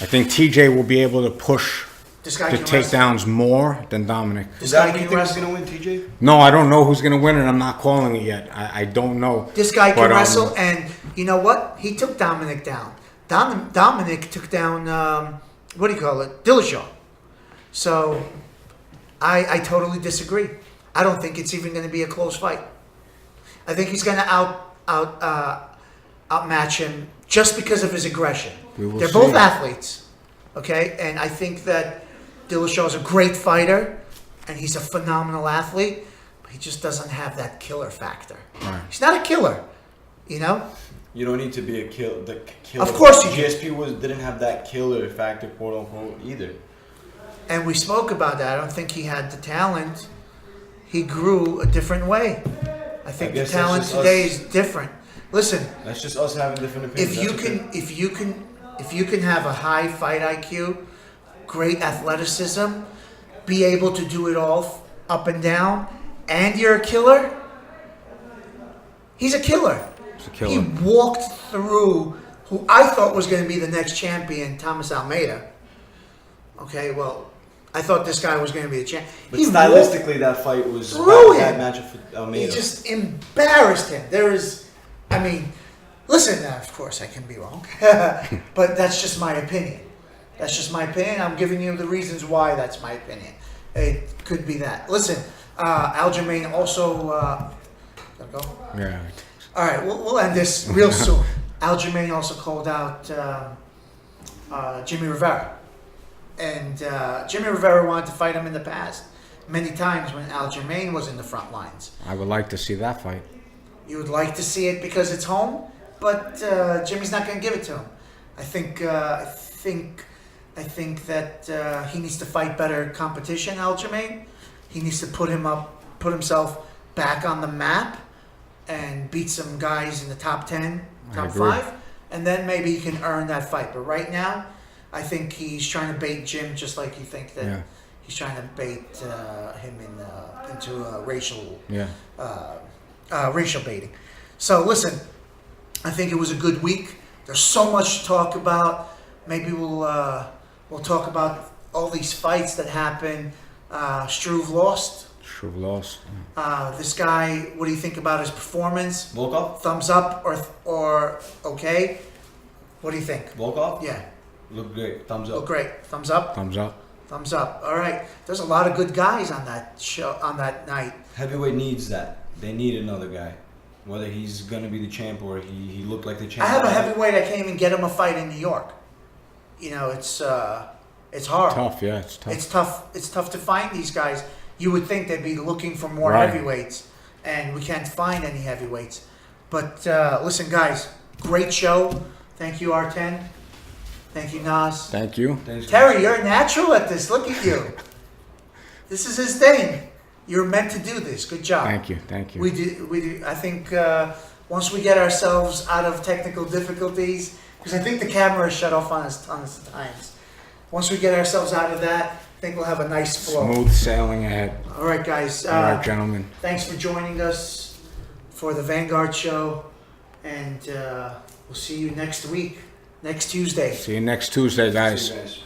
Speaker 2: I think TJ will be able to push
Speaker 1: This guy
Speaker 2: the
Speaker 1: can wrestle.
Speaker 2: takedowns more than Dominic.
Speaker 1: This
Speaker 3: Is that
Speaker 1: guy
Speaker 3: who you
Speaker 1: can
Speaker 3: think is
Speaker 1: wrestle.
Speaker 3: going to win, TJ?
Speaker 2: No, I don't know who's going to win, and I'm not calling it yet. I don't know.
Speaker 1: This guy can
Speaker 2: But,
Speaker 1: wrestle, and you know what? He took Dominic down. Dominic took down what do you call it? Dillashaw. So I totally disagree. I don't think it's even going to be a close fight. I think he's going to outmatch him just because of his aggression.
Speaker 2: We will
Speaker 1: They're
Speaker 2: see.
Speaker 1: both athletes, okay? And I think that Dillashaw's a great fighter, and he's a phenomenal athlete, but he just doesn't have that killer factor.
Speaker 2: Right.
Speaker 1: He's not a killer, you know?
Speaker 3: You don't need to be a killer.
Speaker 1: Of course you do.
Speaker 3: GSP didn't have that killer factor, quote unquote, either.
Speaker 1: And we spoke about that. I don't think he had the talent. He grew a different way. I think the
Speaker 3: guess that's
Speaker 1: talent
Speaker 3: just
Speaker 1: today
Speaker 3: us.
Speaker 1: is different. Listen,
Speaker 3: That's just us having different opinions.
Speaker 1: if you can have a high fight IQ, great athleticism, be able to do it all up and down, and you're a killer, he's a killer.
Speaker 2: He's a
Speaker 1: He
Speaker 2: killer.
Speaker 1: walked through who I thought was going to be the next champion, Thomas Almeida. Okay, well, I thought this guy was going to be a champion.
Speaker 3: But stylistically, that fight was
Speaker 1: through
Speaker 3: a bad
Speaker 1: him.
Speaker 3: matchup for Almeida.
Speaker 1: He just embarrassed him. Listen, of course I can be wrong, but that's just my opinion. That's just my opinion. I'm giving you the reasons why that's my opinion. It could be that. Listen, Aljamain also. Gotta go.
Speaker 2: Yeah.
Speaker 1: All right, we'll end this real soon. Aljamain also called out Jimmy Rivera. And Jimmy Rivera wanted to fight him in the past many times when Aljamain was in the front lines.
Speaker 2: I would like to see that fight.
Speaker 1: You would like to see it because it's home, but Jimmy's not going to give it to him. I think that he needs to fight better competition, Aljamain. He needs to put himself back on the map and beat some guys in the top 10, top
Speaker 2: agree.
Speaker 1: 5, and then maybe he can earn that fight. But right now, I think he's trying to bait Jim just like you think that
Speaker 2: Yeah.
Speaker 1: he's trying to bait him into racial
Speaker 2: Yeah.
Speaker 1: racial baiting. So listen, I think it was a good week. There's so much to talk about. Maybe we'll talk about all these fights that happened. Struve lost.
Speaker 2: Struve lost.
Speaker 1: This guy, what do you think about his performance?
Speaker 3: Volkov?
Speaker 1: Thumbs up or okay? What do you think?
Speaker 3: Volkov?
Speaker 1: Yeah,
Speaker 3: Look great. Thumbs up.
Speaker 1: look great. Thumbs up.
Speaker 2: Thumbs up.
Speaker 1: Thumbs up. All right. There's a lot of good guys on that show on that night.
Speaker 3: Heavyweight needs that. They need another guy. Whether he's going to be the champ or he looked like the champ.
Speaker 1: I have a heavyweight. I can't even get him a fight in New York. You know, it's hard.
Speaker 2: Tough, yeah, it's tough.
Speaker 1: It's tough. It's tough to find these guys. You would think they'd be looking for more
Speaker 2: Right.
Speaker 1: heavyweights, and we can't find any heavyweights. But listen, guys, great show. Thank you, R10. Thank you, Nas.
Speaker 2: Thank you.
Speaker 3: Thanks,
Speaker 1: Terry, you're a natural at this. Look at you. This is his thing. You're meant to do this. Good job.
Speaker 2: Thank you. Thank you.
Speaker 1: We do. I think once we get ourselves out of technical difficulties, because I think the camera is shut off on us at times. Once we get ourselves out of that, I think we'll have a nice flow.
Speaker 2: Smooth sailing ahead.
Speaker 1: All right, guys.
Speaker 2: All right, gentlemen.
Speaker 1: Thanks for joining us for the Vanguard show, and we'll see you next week, next Tuesday.
Speaker 2: See you next Tuesday, guys.
Speaker 3: See you guys.